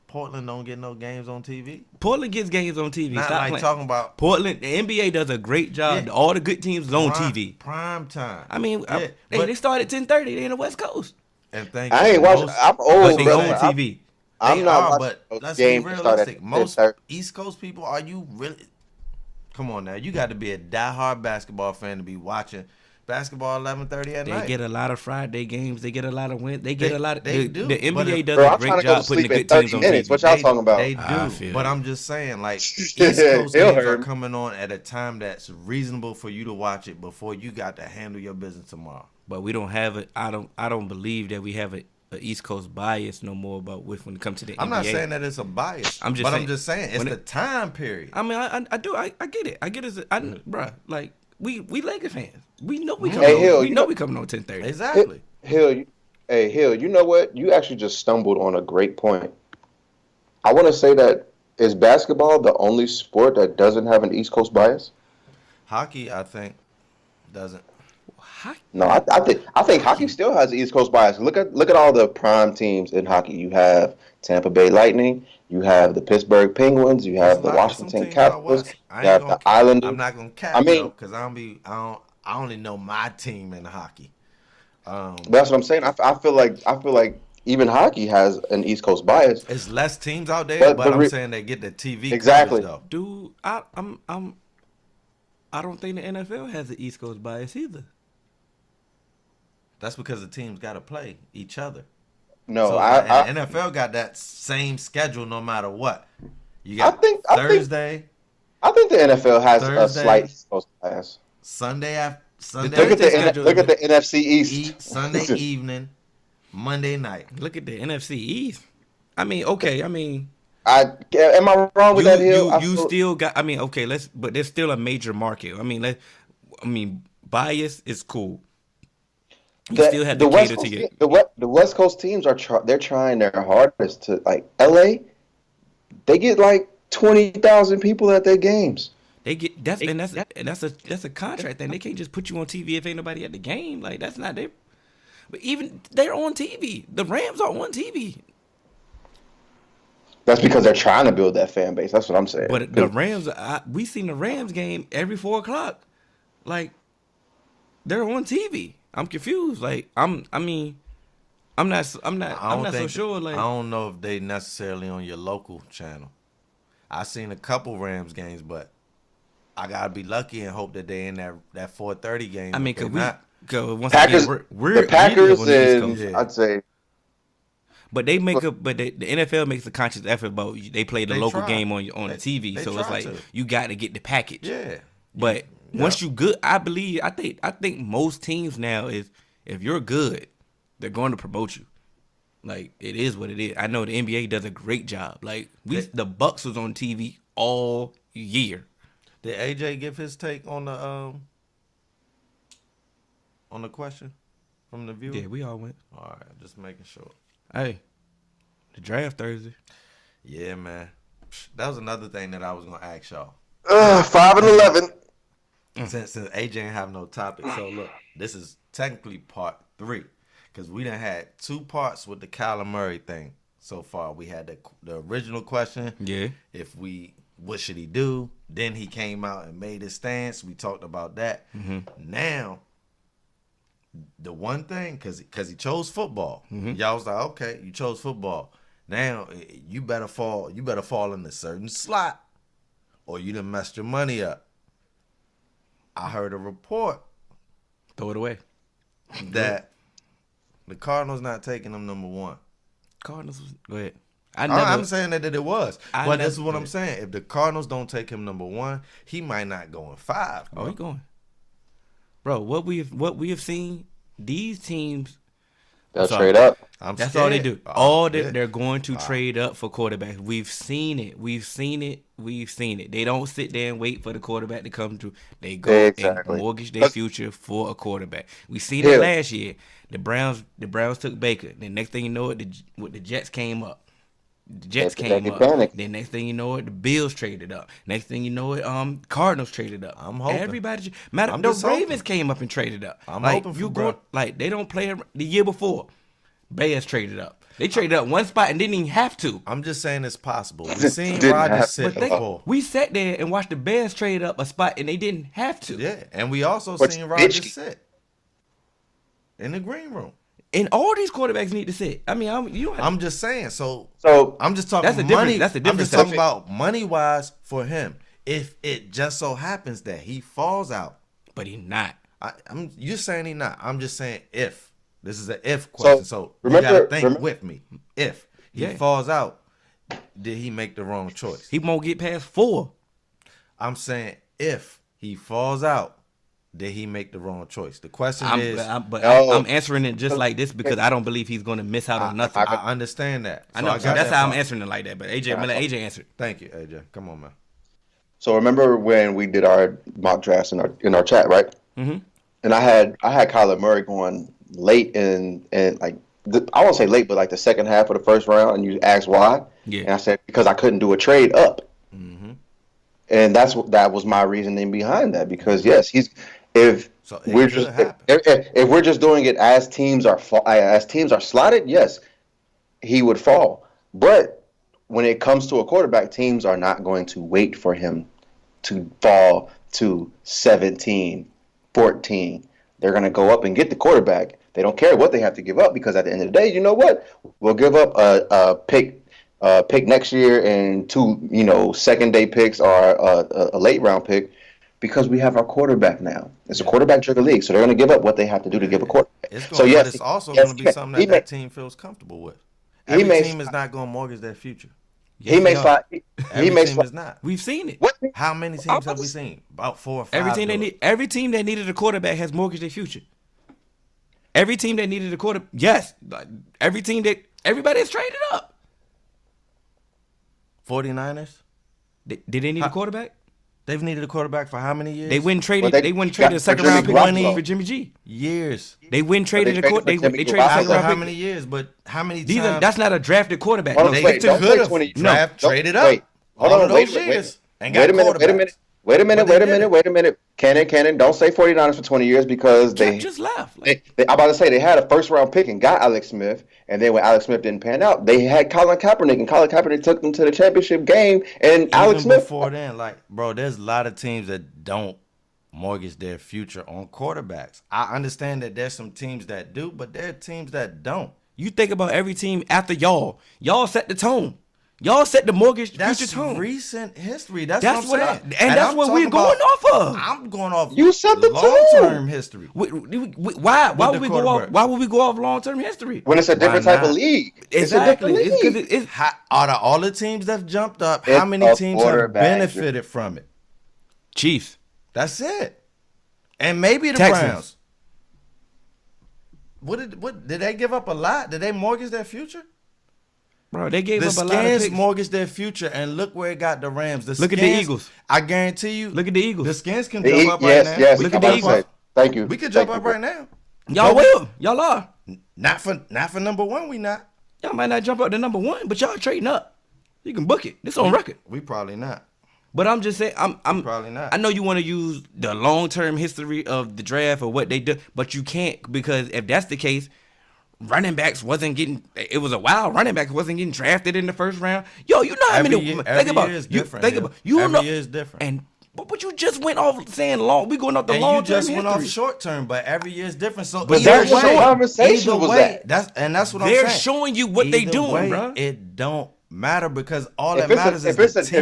Portland don't get no games on TV. Portland gets games on TV. Not Stop like playing. Talking about Portland. The NBA does a great job. Yeah. All the good teams is on TV. Prime time. I mean, they start at 10:30. They in the West Coast. And I ain't watching. I'm old, But they bro. on TV. I'm not but watching let's be games realistic. Most East Coast people, are you really? Come on now, you got to be a diehard basketball fan to be watching basketball 11:30 at night. They get a lot of Friday games. They get a lot of wins. They get a lot of. They The do. NBA does Bro, a great job putting the good teams on TV. What y'all talking about? They do, but I'm just saying, like East Coast He'll games are hurt. coming on at a time that's reasonable for you to watch it before you got to handle your business tomorrow. But we don't have it. I don't believe that we have a East Coast bias no more about when it comes to the NBA. I'm not saying that it's a bias. I'm just saying it's the time period. I mean, I do. I get it. I get it. Bruh, like we Lakers fans. We know we coming. We coming on 10:30. Exactly. Hill, you know what? You actually just stumbled on a great point. I want to say that is basketball the only sport that doesn't have an East Coast bias? Hockey, I think, doesn't. No, I think hockey still has an East Coast bias. Look at all the prime teams in hockey. You have Tampa Bay Lightning, you have the Pittsburgh Penguins, you have the Washington Capitals, you have the Islanders. I'm not gonna cap because I only know my team in hockey. That's what I'm saying. I feel like even hockey has an East Coast bias. It's less teams out there, but I'm saying they get the TV exactly. coverage, though. Dude, I don't think the NFL has an East Coast bias either. That's because the teams got to play each other. No, so, NFL got that same schedule no matter what. You got Thursday. I think the NFL has a slight East Coast bias. Sunday. Look at the NFC East. Sunday evening, Monday night. Look at the NFC East. I mean, okay. I mean, am I wrong with that, Hill? You still got. I mean, okay. But there's still a major market. I mean, bias is cool. You still have to cater to your. The West Coast teams they're trying their hardest to, like LA. They get like 20,000 people at their games. They get that's a contract thing. They can't just put you on TV if ain't nobody at the game. Like that's not their. But even they're on TV. The Rams are on TV. That's because they're trying to build that fan base. That's what I'm saying. But the Rams, we seen the Rams game every 4:00. Like they're on TV. I'm confused. Like I'm not so sure. Like I don't know if they necessarily on your local channel. I seen a couple Rams games, but I gotta be lucky and hope that they in that 4:30 game. I mean, the Packers and I'd say. But they make but the NFL makes a conscious effort about they play the local game on the TV, so it's like you got to get the package. Yeah, but. Once you good, I think most teams now is if you're good, they're going to promote you. Like it is what it is. I know the NBA does a great job. Like the Bucks was on TV all year. Did AJ give his take on the question from the viewer? Yeah, we all went. All right, just making sure. Hey, the draft Thursday. Yeah, man. That was another thing that I was gonna ask y'all. 5-11. Since AJ didn't have no topic, so look, this is technically part 3 because we done had 2 parts with the Kyler Murray thing so far. We had the original question, what should he do? Then he came out and made his stance. We talked about that. Mm-hmm. Now, the one thing because he chose football, y'all was like, okay, you chose football. Now you better fall in a certain slot, or you done messed your money up. I heard a report. Throw it away. That the Cardinals not taking him number 1. Cardinals was go ahead. I'm saying that it was. But this is what I'm saying. If the Cardinals don't take him number 1, he might not go in 5. Bro. Oh, he going. Bro, what we have seen, these teams they'll trade up. That's all they do. They're going to trade up for quarterbacks. We've seen it. They don't sit there and wait for the quarterback to come through. They go and mortgage their future for a quarterback. We seen it last year. The Browns took Baker. Then next thing you know it, the Jets came up. The Jets came up. Then next thing you know it, the Bills traded up. Next thing you know it, Cardinals traded up. I'm hoping. Everybody, the Ravens came up and traded up. I'm hoping for bro. Like they don't play the year before. Bears traded up. They traded up one spot and didn't even have to. I'm just saying it's possible. We seen Rodgers sit before. We sat there and watched the Bears trade up a spot and they didn't have to. Yeah, and we also seen Rodgers sit in the green room. And all these quarterbacks need to sit. I mean, I'm just saying. So I'm just talking that's the difference. money. That's the difference. I'm just talking about money wise for him. If it just so happens that he falls out, but he's not. You're saying he not. I'm just saying if. This is an if question. So remember, you gotta think with me. If he falls out, did he make the wrong choice? He won't get past 4. I'm saying if he falls out, did he make the wrong choice? The question is, I'm answering it just like this because I don't believe he's going to miss out on nothing. I understand that. I know. So that's how I'm answering it like that. But AJ answered. Thank you, AJ. Come on, man. So remember when we did our mock drafts in our chat, right? Mm-hmm. And I had Kyler Murray going late in like I won't say late, but like the second half of the first round, and you asked why. Yeah. And I said because I couldn't do a trade up. Mm-hmm. And that was my reasoning behind that. Because yes, if we're just doing it as teams are slotted, yes, he would fall. But when it comes to a quarterback, teams are not going to wait for him to fall to 17, 14. They're going to go up and get the quarterback. They don't care what they have to give up because at the end of the day, you know what? We'll give up a pick next year and 2 second day picks or a late round pick because we have our quarterback now. It's a quarterback-driven league, so they're going to give up what they have to do to give a quarterback. It's also going to be something that team feels comfortable with. Every team is not going to mortgage their future. He may slide. Every team is not. We've seen it. What? How many teams have we seen? About 4 or 5. Every team that needed a quarterback has mortgaged their future. Every team that needed a quarterback, yes. Everybody has traded up. 49ers? Did they need a quarterback? They've needed a quarterback for how many years? They went traded a second round pick for Jimmy G. Years. They went traded a quarterback. They traded a second round pick. How many years? But how many times? That's not a drafted quarterback. They could have traded up. Hold on, wait a minute. Cannon, don't say 49ers for 20 years because they just left. I'm about to say they had a first round pick and got Alex Smith, and then when Alex Smith didn't pan out, they had Colin Kaepernick, and Colin Kaepernick took them to the championship game, and Alex Smith. Before then, there's a lot of teams that don't mortgage their future on quarterbacks. I understand that there's some teams that do, but there are teams that don't. You think about every team after y'all set the tone. Y'all set the mortgage future tone. That's recent history. That's what I'm saying. That's what we're going off of. I'm going off. You set the long-term history. Why would we go off? Why would we go off long-term history? When it's a different type of league. Exactly. It's out of all the teams that jumped up, how many teams have benefited from it? Chiefs. That's it. And maybe the Texans. Browns. What did they give up a lot? Did they mortgage their future? Bro, they gave up a lot of Skins picks. mortgaged their future, and look where it got the Rams. Look at the Eagles. I guarantee you. Look at the Eagles. The Skins can jump up right now. Yes, look at the Eagles. Thank you. We could jump up right now. Y'all will. Y'all are. Not for number one. We not. Y'all might not jump up to number 1, but y'all trading up. You can book it. This on record. We probably not. But I'm just saying, I'm probably not. I know you want to use the long-term history of the draft or what they do, but you can't because if that's the case. Running backs wasn't getting. It was a wild running back wasn't getting drafted in the first round. Yo, you know how many? Every year is different. Every year is different. And but you just went off saying long. We going off the long term. You just went off short term, but every year is different. So, but that's what the conversation was at. That's what I'm saying. They're showing you what they doing, bro. It don't matter because all that matters is if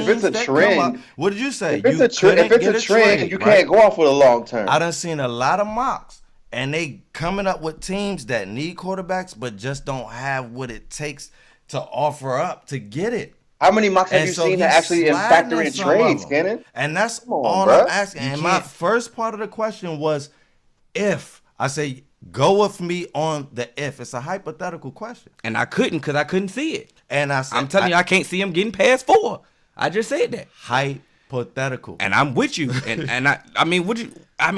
it's a trend. What did you say? If it's a trend, you can't go off with a long term. I done seen a lot of mocks. And they coming up with teams that need quarterbacks, but just don't have what it takes to offer up to get it. How many mocks have you seen that actually factor in trades, Cannon? And that's all I'm asking. And my first part of the question was if. I say, go with me on the if. It's a hypothetical question. And I couldn't because I couldn't see it. And I said, I'm telling you, I can't see him getting past 4. I just said that. Hypothetical. And I'm with you. And I mean,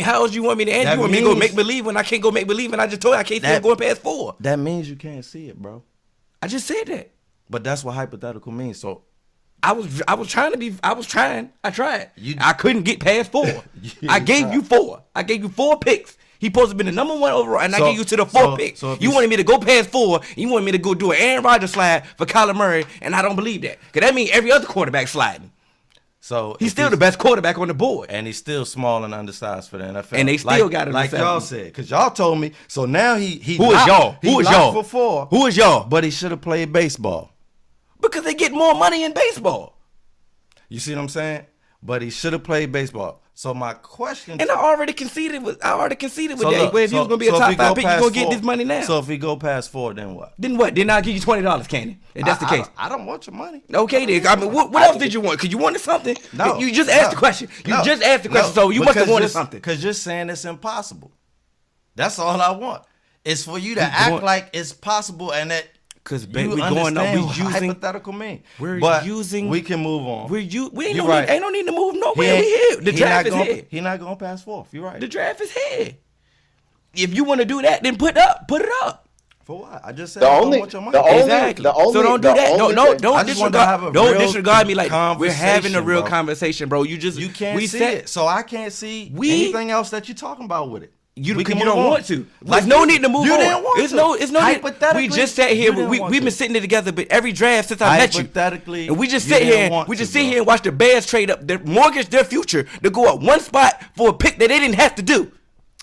how else you want me to answer? You want me to go make believe when I can't go make believe, and I just told you I can't see him going past 4. That means you can't see it, bro. I just said that. But that's what hypothetical means. So I tried. I couldn't get past 4. I gave you 4. I gave you 4 picks. He supposed to be the number 1 overall, and I gave you to the 4th pick. So you wanted me to go past 4. You wanted me to go do an Aaron Rodgers slide for Kyler Murray, and I don't believe that. Because that means every other quarterback sliding. So he's still the best quarterback on the board. And he's still small and undersized for the NFL. And they still got him. Like y'all said. Because y'all told me. So now he Who is y'all? Who is y'all? For 4. Who is y'all? But he should have played baseball. Because they get more money in baseball. You see what I'm saying? But he should have played baseball. So my question, and I already conceded with that. If he was going to be a so top 5 pick, you're going to get this money now. So if we go past 4, then what? Then what? Then I'll give you $20, Cannon. If that's the case. I don't want your money. Okay, then. I mean, what else did you want? Because you wanted something. No. You just asked the question. You just asked the question, so you must have wanted something. Because you're saying it's impossible. That's all I want. It's for you to act like it's possible and that. Because we're going up, we're using hypothetical mean. We can move on. Ain't no need to move nowhere. We here. The draft is here. He's not going past 4th. You're right. The draft is here. If you want to do that, then put it up. For what? I just said I don't want your money. Exactly. So don't do that. Don't disregard me like we're having a real conversation, bro. You can't see it. So I can't see anything else that you're talking about with it. You don't want to. There's no need to move on. You didn't want to. It's no Hypothetically, we just sat here. We've been sitting there together, but every draft since I met you. Hypothetically, and we just sit here. And watch the Bears trade up, mortgage their future to go up one spot for a pick that they didn't have to do.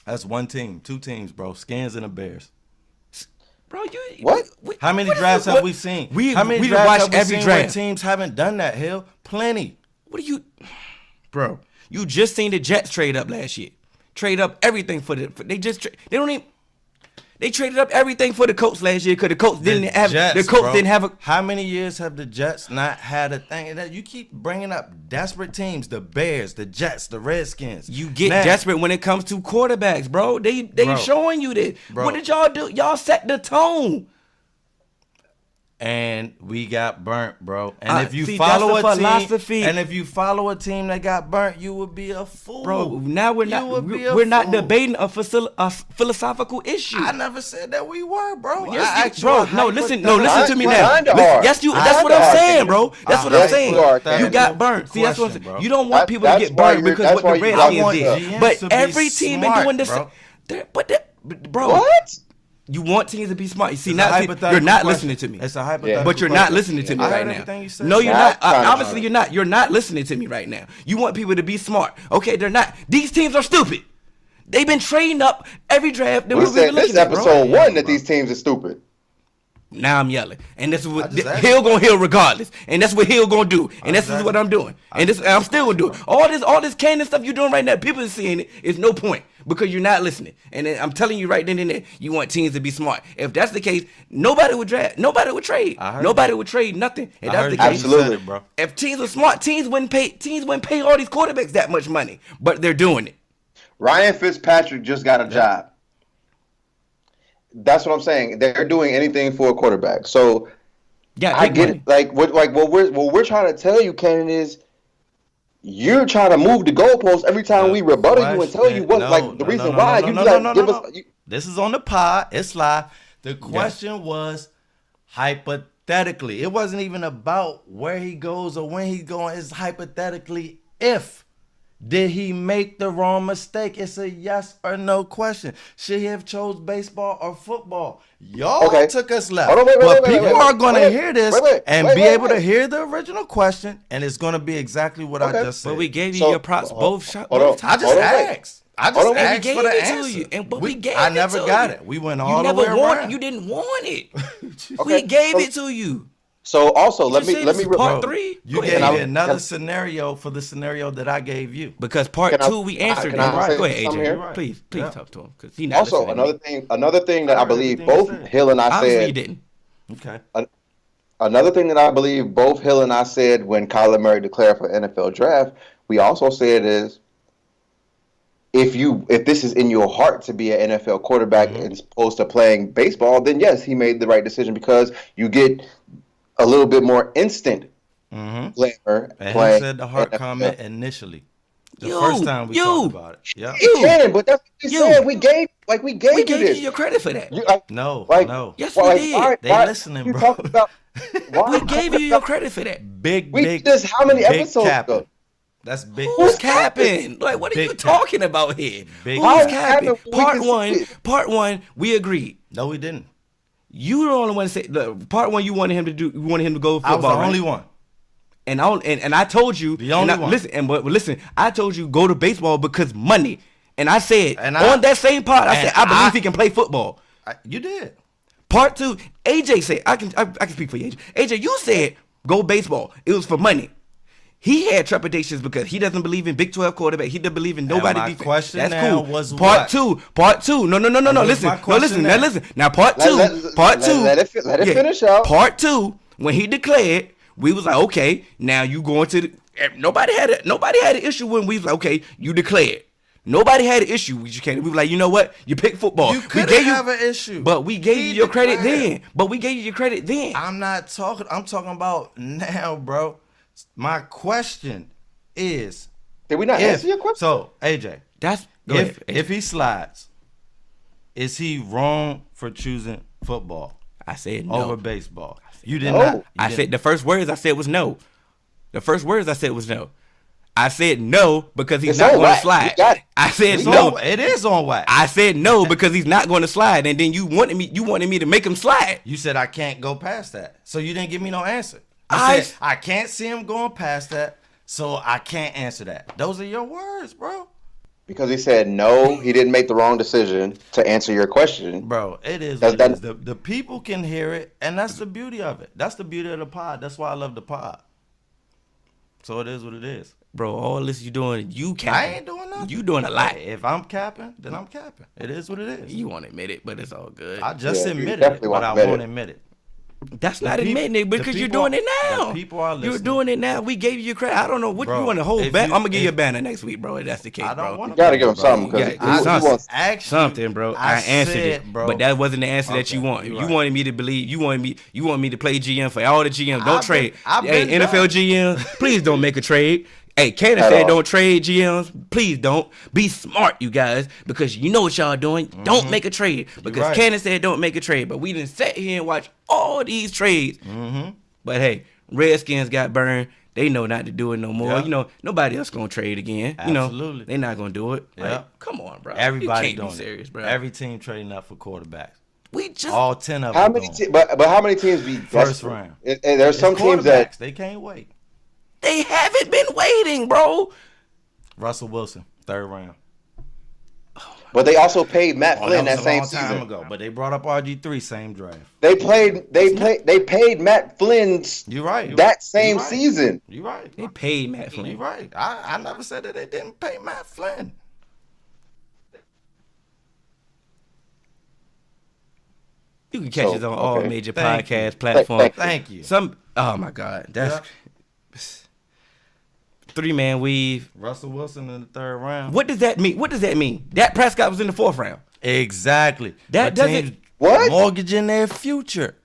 That's one team, 2 teams, bro. Skins and the Bears. Bro, what? How many drafts have we seen? How many drafts have we seen where teams haven't done that, Hill? Plenty. Bro, you just seen the Jets trade up last year. Trade up everything for they traded up everything for the Colts last year because the Colts didn't have a. How many years have the Jets not had a thing? That you keep bringing up desperate teams, the Bears, the Jets, the Redskins. You get desperate when it comes to quarterbacks, bro. They showing you this. Bro. What did y'all do? Y'all set the tone. And we got burnt, bro. And if you follow a philosophy, and if you follow a team that got burnt, you would be a fool, bro. Now we're not debating a philosophical issue. I never said that we were, bro. Listen to me now. That's what I'm saying, bro. That's what I'm saying. You got burnt. See, that's what I'm saying. You don't want people to get burnt because what the Redskins did. But every team been doing this. Bro, what? You want teams to be smart. You see, you're not listening to me. It's a hypothetical. But you're not listening to me right now. No, you're not. Obviously, you're not. You're not listening to me right now. You want people to be smart. Okay, they're not. These teams are stupid. They've been trading up every draft. We said this episode 1 that these teams are stupid. Now I'm yelling, and this is what Hill gonna Hill regardless, and that's what Hill gonna do, and this is what I'm doing, and I'm still gonna do it. All this Cannon stuff you're doing right now, people are seeing it. It's no point because you're not listening. And then I'm telling you right then and there, you want teams to be smart. If that's the case, nobody would draft, nobody would trade, nobody would trade nothing. If that's the case, absolutely, bro. If teams were smart, teams wouldn't pay all these quarterbacks that much money, but they're doing it. Ryan Fitzpatrick just got a job. That's what I'm saying. They're doing anything for a quarterback. So I get it. Like what we're trying to tell you, Cannon, is you're trying to move the goalposts every time we rebuttal you and tell you what the reason why. You give us. This is on the pod. It's live. The question was hypothetically. It wasn't even about where he goes or when he's going. It's hypothetically if. Did he make the wrong mistake? It's a yes or no question. Should he have chose baseball or football? Y'all took us left. But people are going to hear this and be able to hear the original question, and it's going to be exactly what I just said. But we gave you your props both times. I just asked. I just asked for the answer. We gave I never got it. We went all the way around. You didn't want it. We gave it to you. So also let me part 3. You gave me another scenario for the scenario that I gave you. Because part 2 we answered. Go ahead, AJ. Please talk to him because he not also another thing that I believe both Hill and I said. You didn't. Okay. Another thing that I believe both Hill and I said when Kyler Murray declared for NFL draft, we also said is if this is in your heart to be an NFL quarterback as opposed to playing baseball, then yes, he made the right decision because you get a little bit more instant glamour. And he said the heart comment initially. The first time we talked about it. Yeah. He can, but that's what he said. We gave you this. You your credit for that. No. Yes, we did. They listening, bro. We gave you your credit for that. Big. We did this how many episodes ago? That's big. Who's capping? Like, what are you talking about here? Big Who's capping? Part one, we agreed. No, we didn't. You the only one to say part 1. You wanted him to go football. I was the only one. And I told you, the only one. Listen, I told you go to baseball because money. And I said on that same part, I said I believe he can play football. You did. Part 2, AJ said I can speak for you, AJ. AJ, you said go baseball. It was for money. He had trepidations because he doesn't believe in Big 12 quarterback. He doesn't believe in nobody defense. Question That's now cool. was Part two. No. Listen. Now part two. Let it finish out. Part 2. When he declared, we was like, okay, now you going to the, nobody had an issue when we was like, okay, you declared. Nobody had an issue with you, Candy. We were like, you know what? You picked football. You couldn't have an issue. But we gave you your credit then. I'm talking about now, bro. My question is, did we not answer your question? So, AJ, if he slides, is he wrong for choosing football? I said no. Over baseball. You did not. I said the first words I said was no. I said no because he's not going to slide. I said no. It is on wax. I said no because he's not going to slide, and then you wanted me to make him slide. You said I can't go past that, so you didn't give me no answer. I said I can't see him going past that, so I can't answer that. Those are your words, bro. Because he said no, he didn't make the wrong decision to answer your question. Bro, it is what it is. The people can hear it, and that's the beauty of it. That's the beauty of the pod. That's why I love the pod. So it is what it is. Bro, all this you doing, you capping. I ain't doing nothing. You doing a lot. If I'm capping, then I'm capping. It is what it is. You won't admit it, but it's all good. I just admitted it, but I won't admit it. That's not admitting it because you're doing it now. People are listening. You're doing it now. We gave you your credit. I don't know what you want to hold back. I'm going to give you a banner next week, bro, if that's the case, bro. You got to give him something. Something, bro. I answered it, bro. But that wasn't the answer that you want. You wanted me to believe. You wanted me to play GM for all the GMs. Don't trade. Hey, NFL GMs, please don't make a trade. Hey, Cannon said don't trade GMs. Please don't. Be smart, you guys, because you know what y'all doing. Mm-hmm. Don't make a trade. Because Cannon said don't make a trade. But we didn't sit here and watch all these trades. Mm-hmm. But hey, Redskins got burned. They know not to do it no more. Yep. You know, nobody else gonna trade again. Absolutely. You know, they're not gonna do it. Yep. Like, come on, bro. Everybody doing serious, bro. Every team trading up for quarterbacks. We just all 10 of them. But how many teams be first round? And there's some teams that they can't wait. They haven't been waiting, bro. Russell Wilson, 3rd round. But they also paid Matt Flynn that same season. Time ago. But they brought up RG3 same draft. They paid Matt Flynn's same season. You're right. They paid Matt Flynn. You're right. I never said that they didn't pay Matt Flynn. You can catch us on all major podcast platforms. Thank you. Oh my God. That's 3-man weave. Russell Wilson in the 3rd round. What does that mean? Dak Prescott was in the 4th round. Exactly. That doesn't mortgaging their future.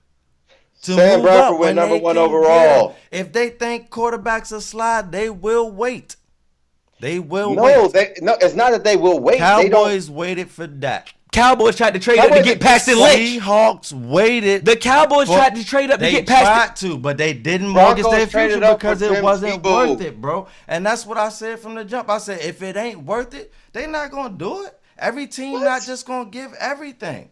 Sam Bradford went number 1 overall. If they think quarterbacks will slide, they will wait. They will wait. No, it's not that they will wait. Cowboys waited for Dak. Cowboys tried to trade up to get Paxton Lynch. Seahawks waited. The Cowboys tried to trade up to get Paxton. They tried to, but they didn't mortgage their future because it wasn't worth it, bro. And that's what I said from the jump. I said, if it ain't worth it, they not going to do it. Every team not just going to give everything.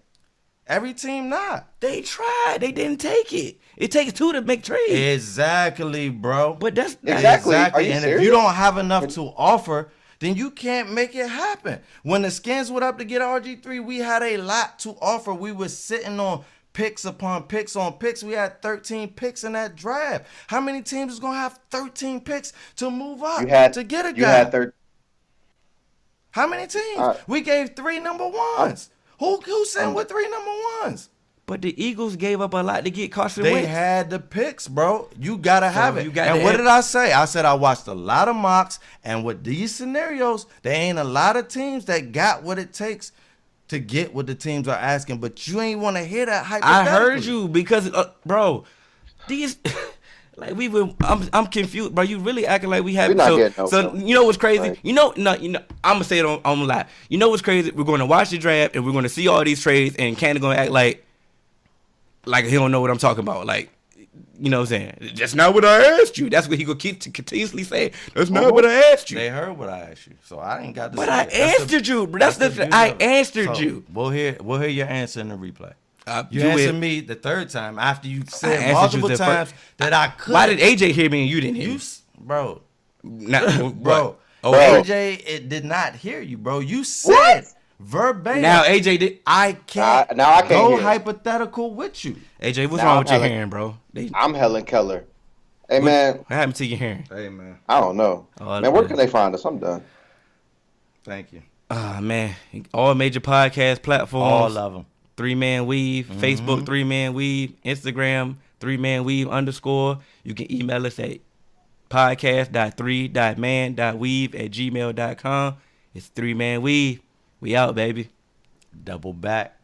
Every team not. They tried. They didn't take it. It takes 2 to make trades. Exactly, bro. But that's exactly. Are you and serious? If you don't have enough to offer, then you can't make it happen. When the Skins went up to get RG3, we had a lot to offer. We were sitting on picks upon picks on picks. We had 13 picks in that draft. How many teams is going to have 13 picks to move up to get a guy? How many teams? We gave 3 number ones. Who sent with 3 number ones? But the Eagles gave up a lot to get Carson Wentz. They had the picks, bro. You got to have it. And what did I say? I said I watched a lot of mocks, and with these scenarios, there ain't a lot of teams that got what it takes to get what the teams are asking, but you ain't want to hear that hypothetically. I heard you because, bro, these... Like I'm confused, bro. You really acting like we have. So you know what's crazy? Right. You know. I'm gonna say it on live. You know what's crazy? We're gonna watch the draft and we're gonna see all these trades, and Cannon gonna act like he don't know what I'm talking about. Like, you know what I'm saying? That's not what I asked you. That's what he gonna keep continuously saying. That's not what I asked you. They heard what I asked you, so I ain't got to. But I answered you, bro. I answered you. We'll hear your answer in the replay. You answered me the third time after you said multiple times that I could. Why did AJ hear me and you didn't hear me? Bro. Bro. Oh, AJ, it did not hear you, bro. You said verbatim. Now AJ did. I can't go hypothetical with you. AJ, what's wrong with your hearing, bro? I'm Helen Keller. Hey, man. What happened to your hearing? Hey, man. I don't know. Man, where can they find us? I'm done. Thank you. Man. All major podcast platforms. All of them. 3-Man Weave. Facebook, 3-Man Weave. Instagram, 3-Man Weave _. You can email us at podcast.3.man.weave@gmail.com. It's 3-Man Weave. We out, baby. Double back.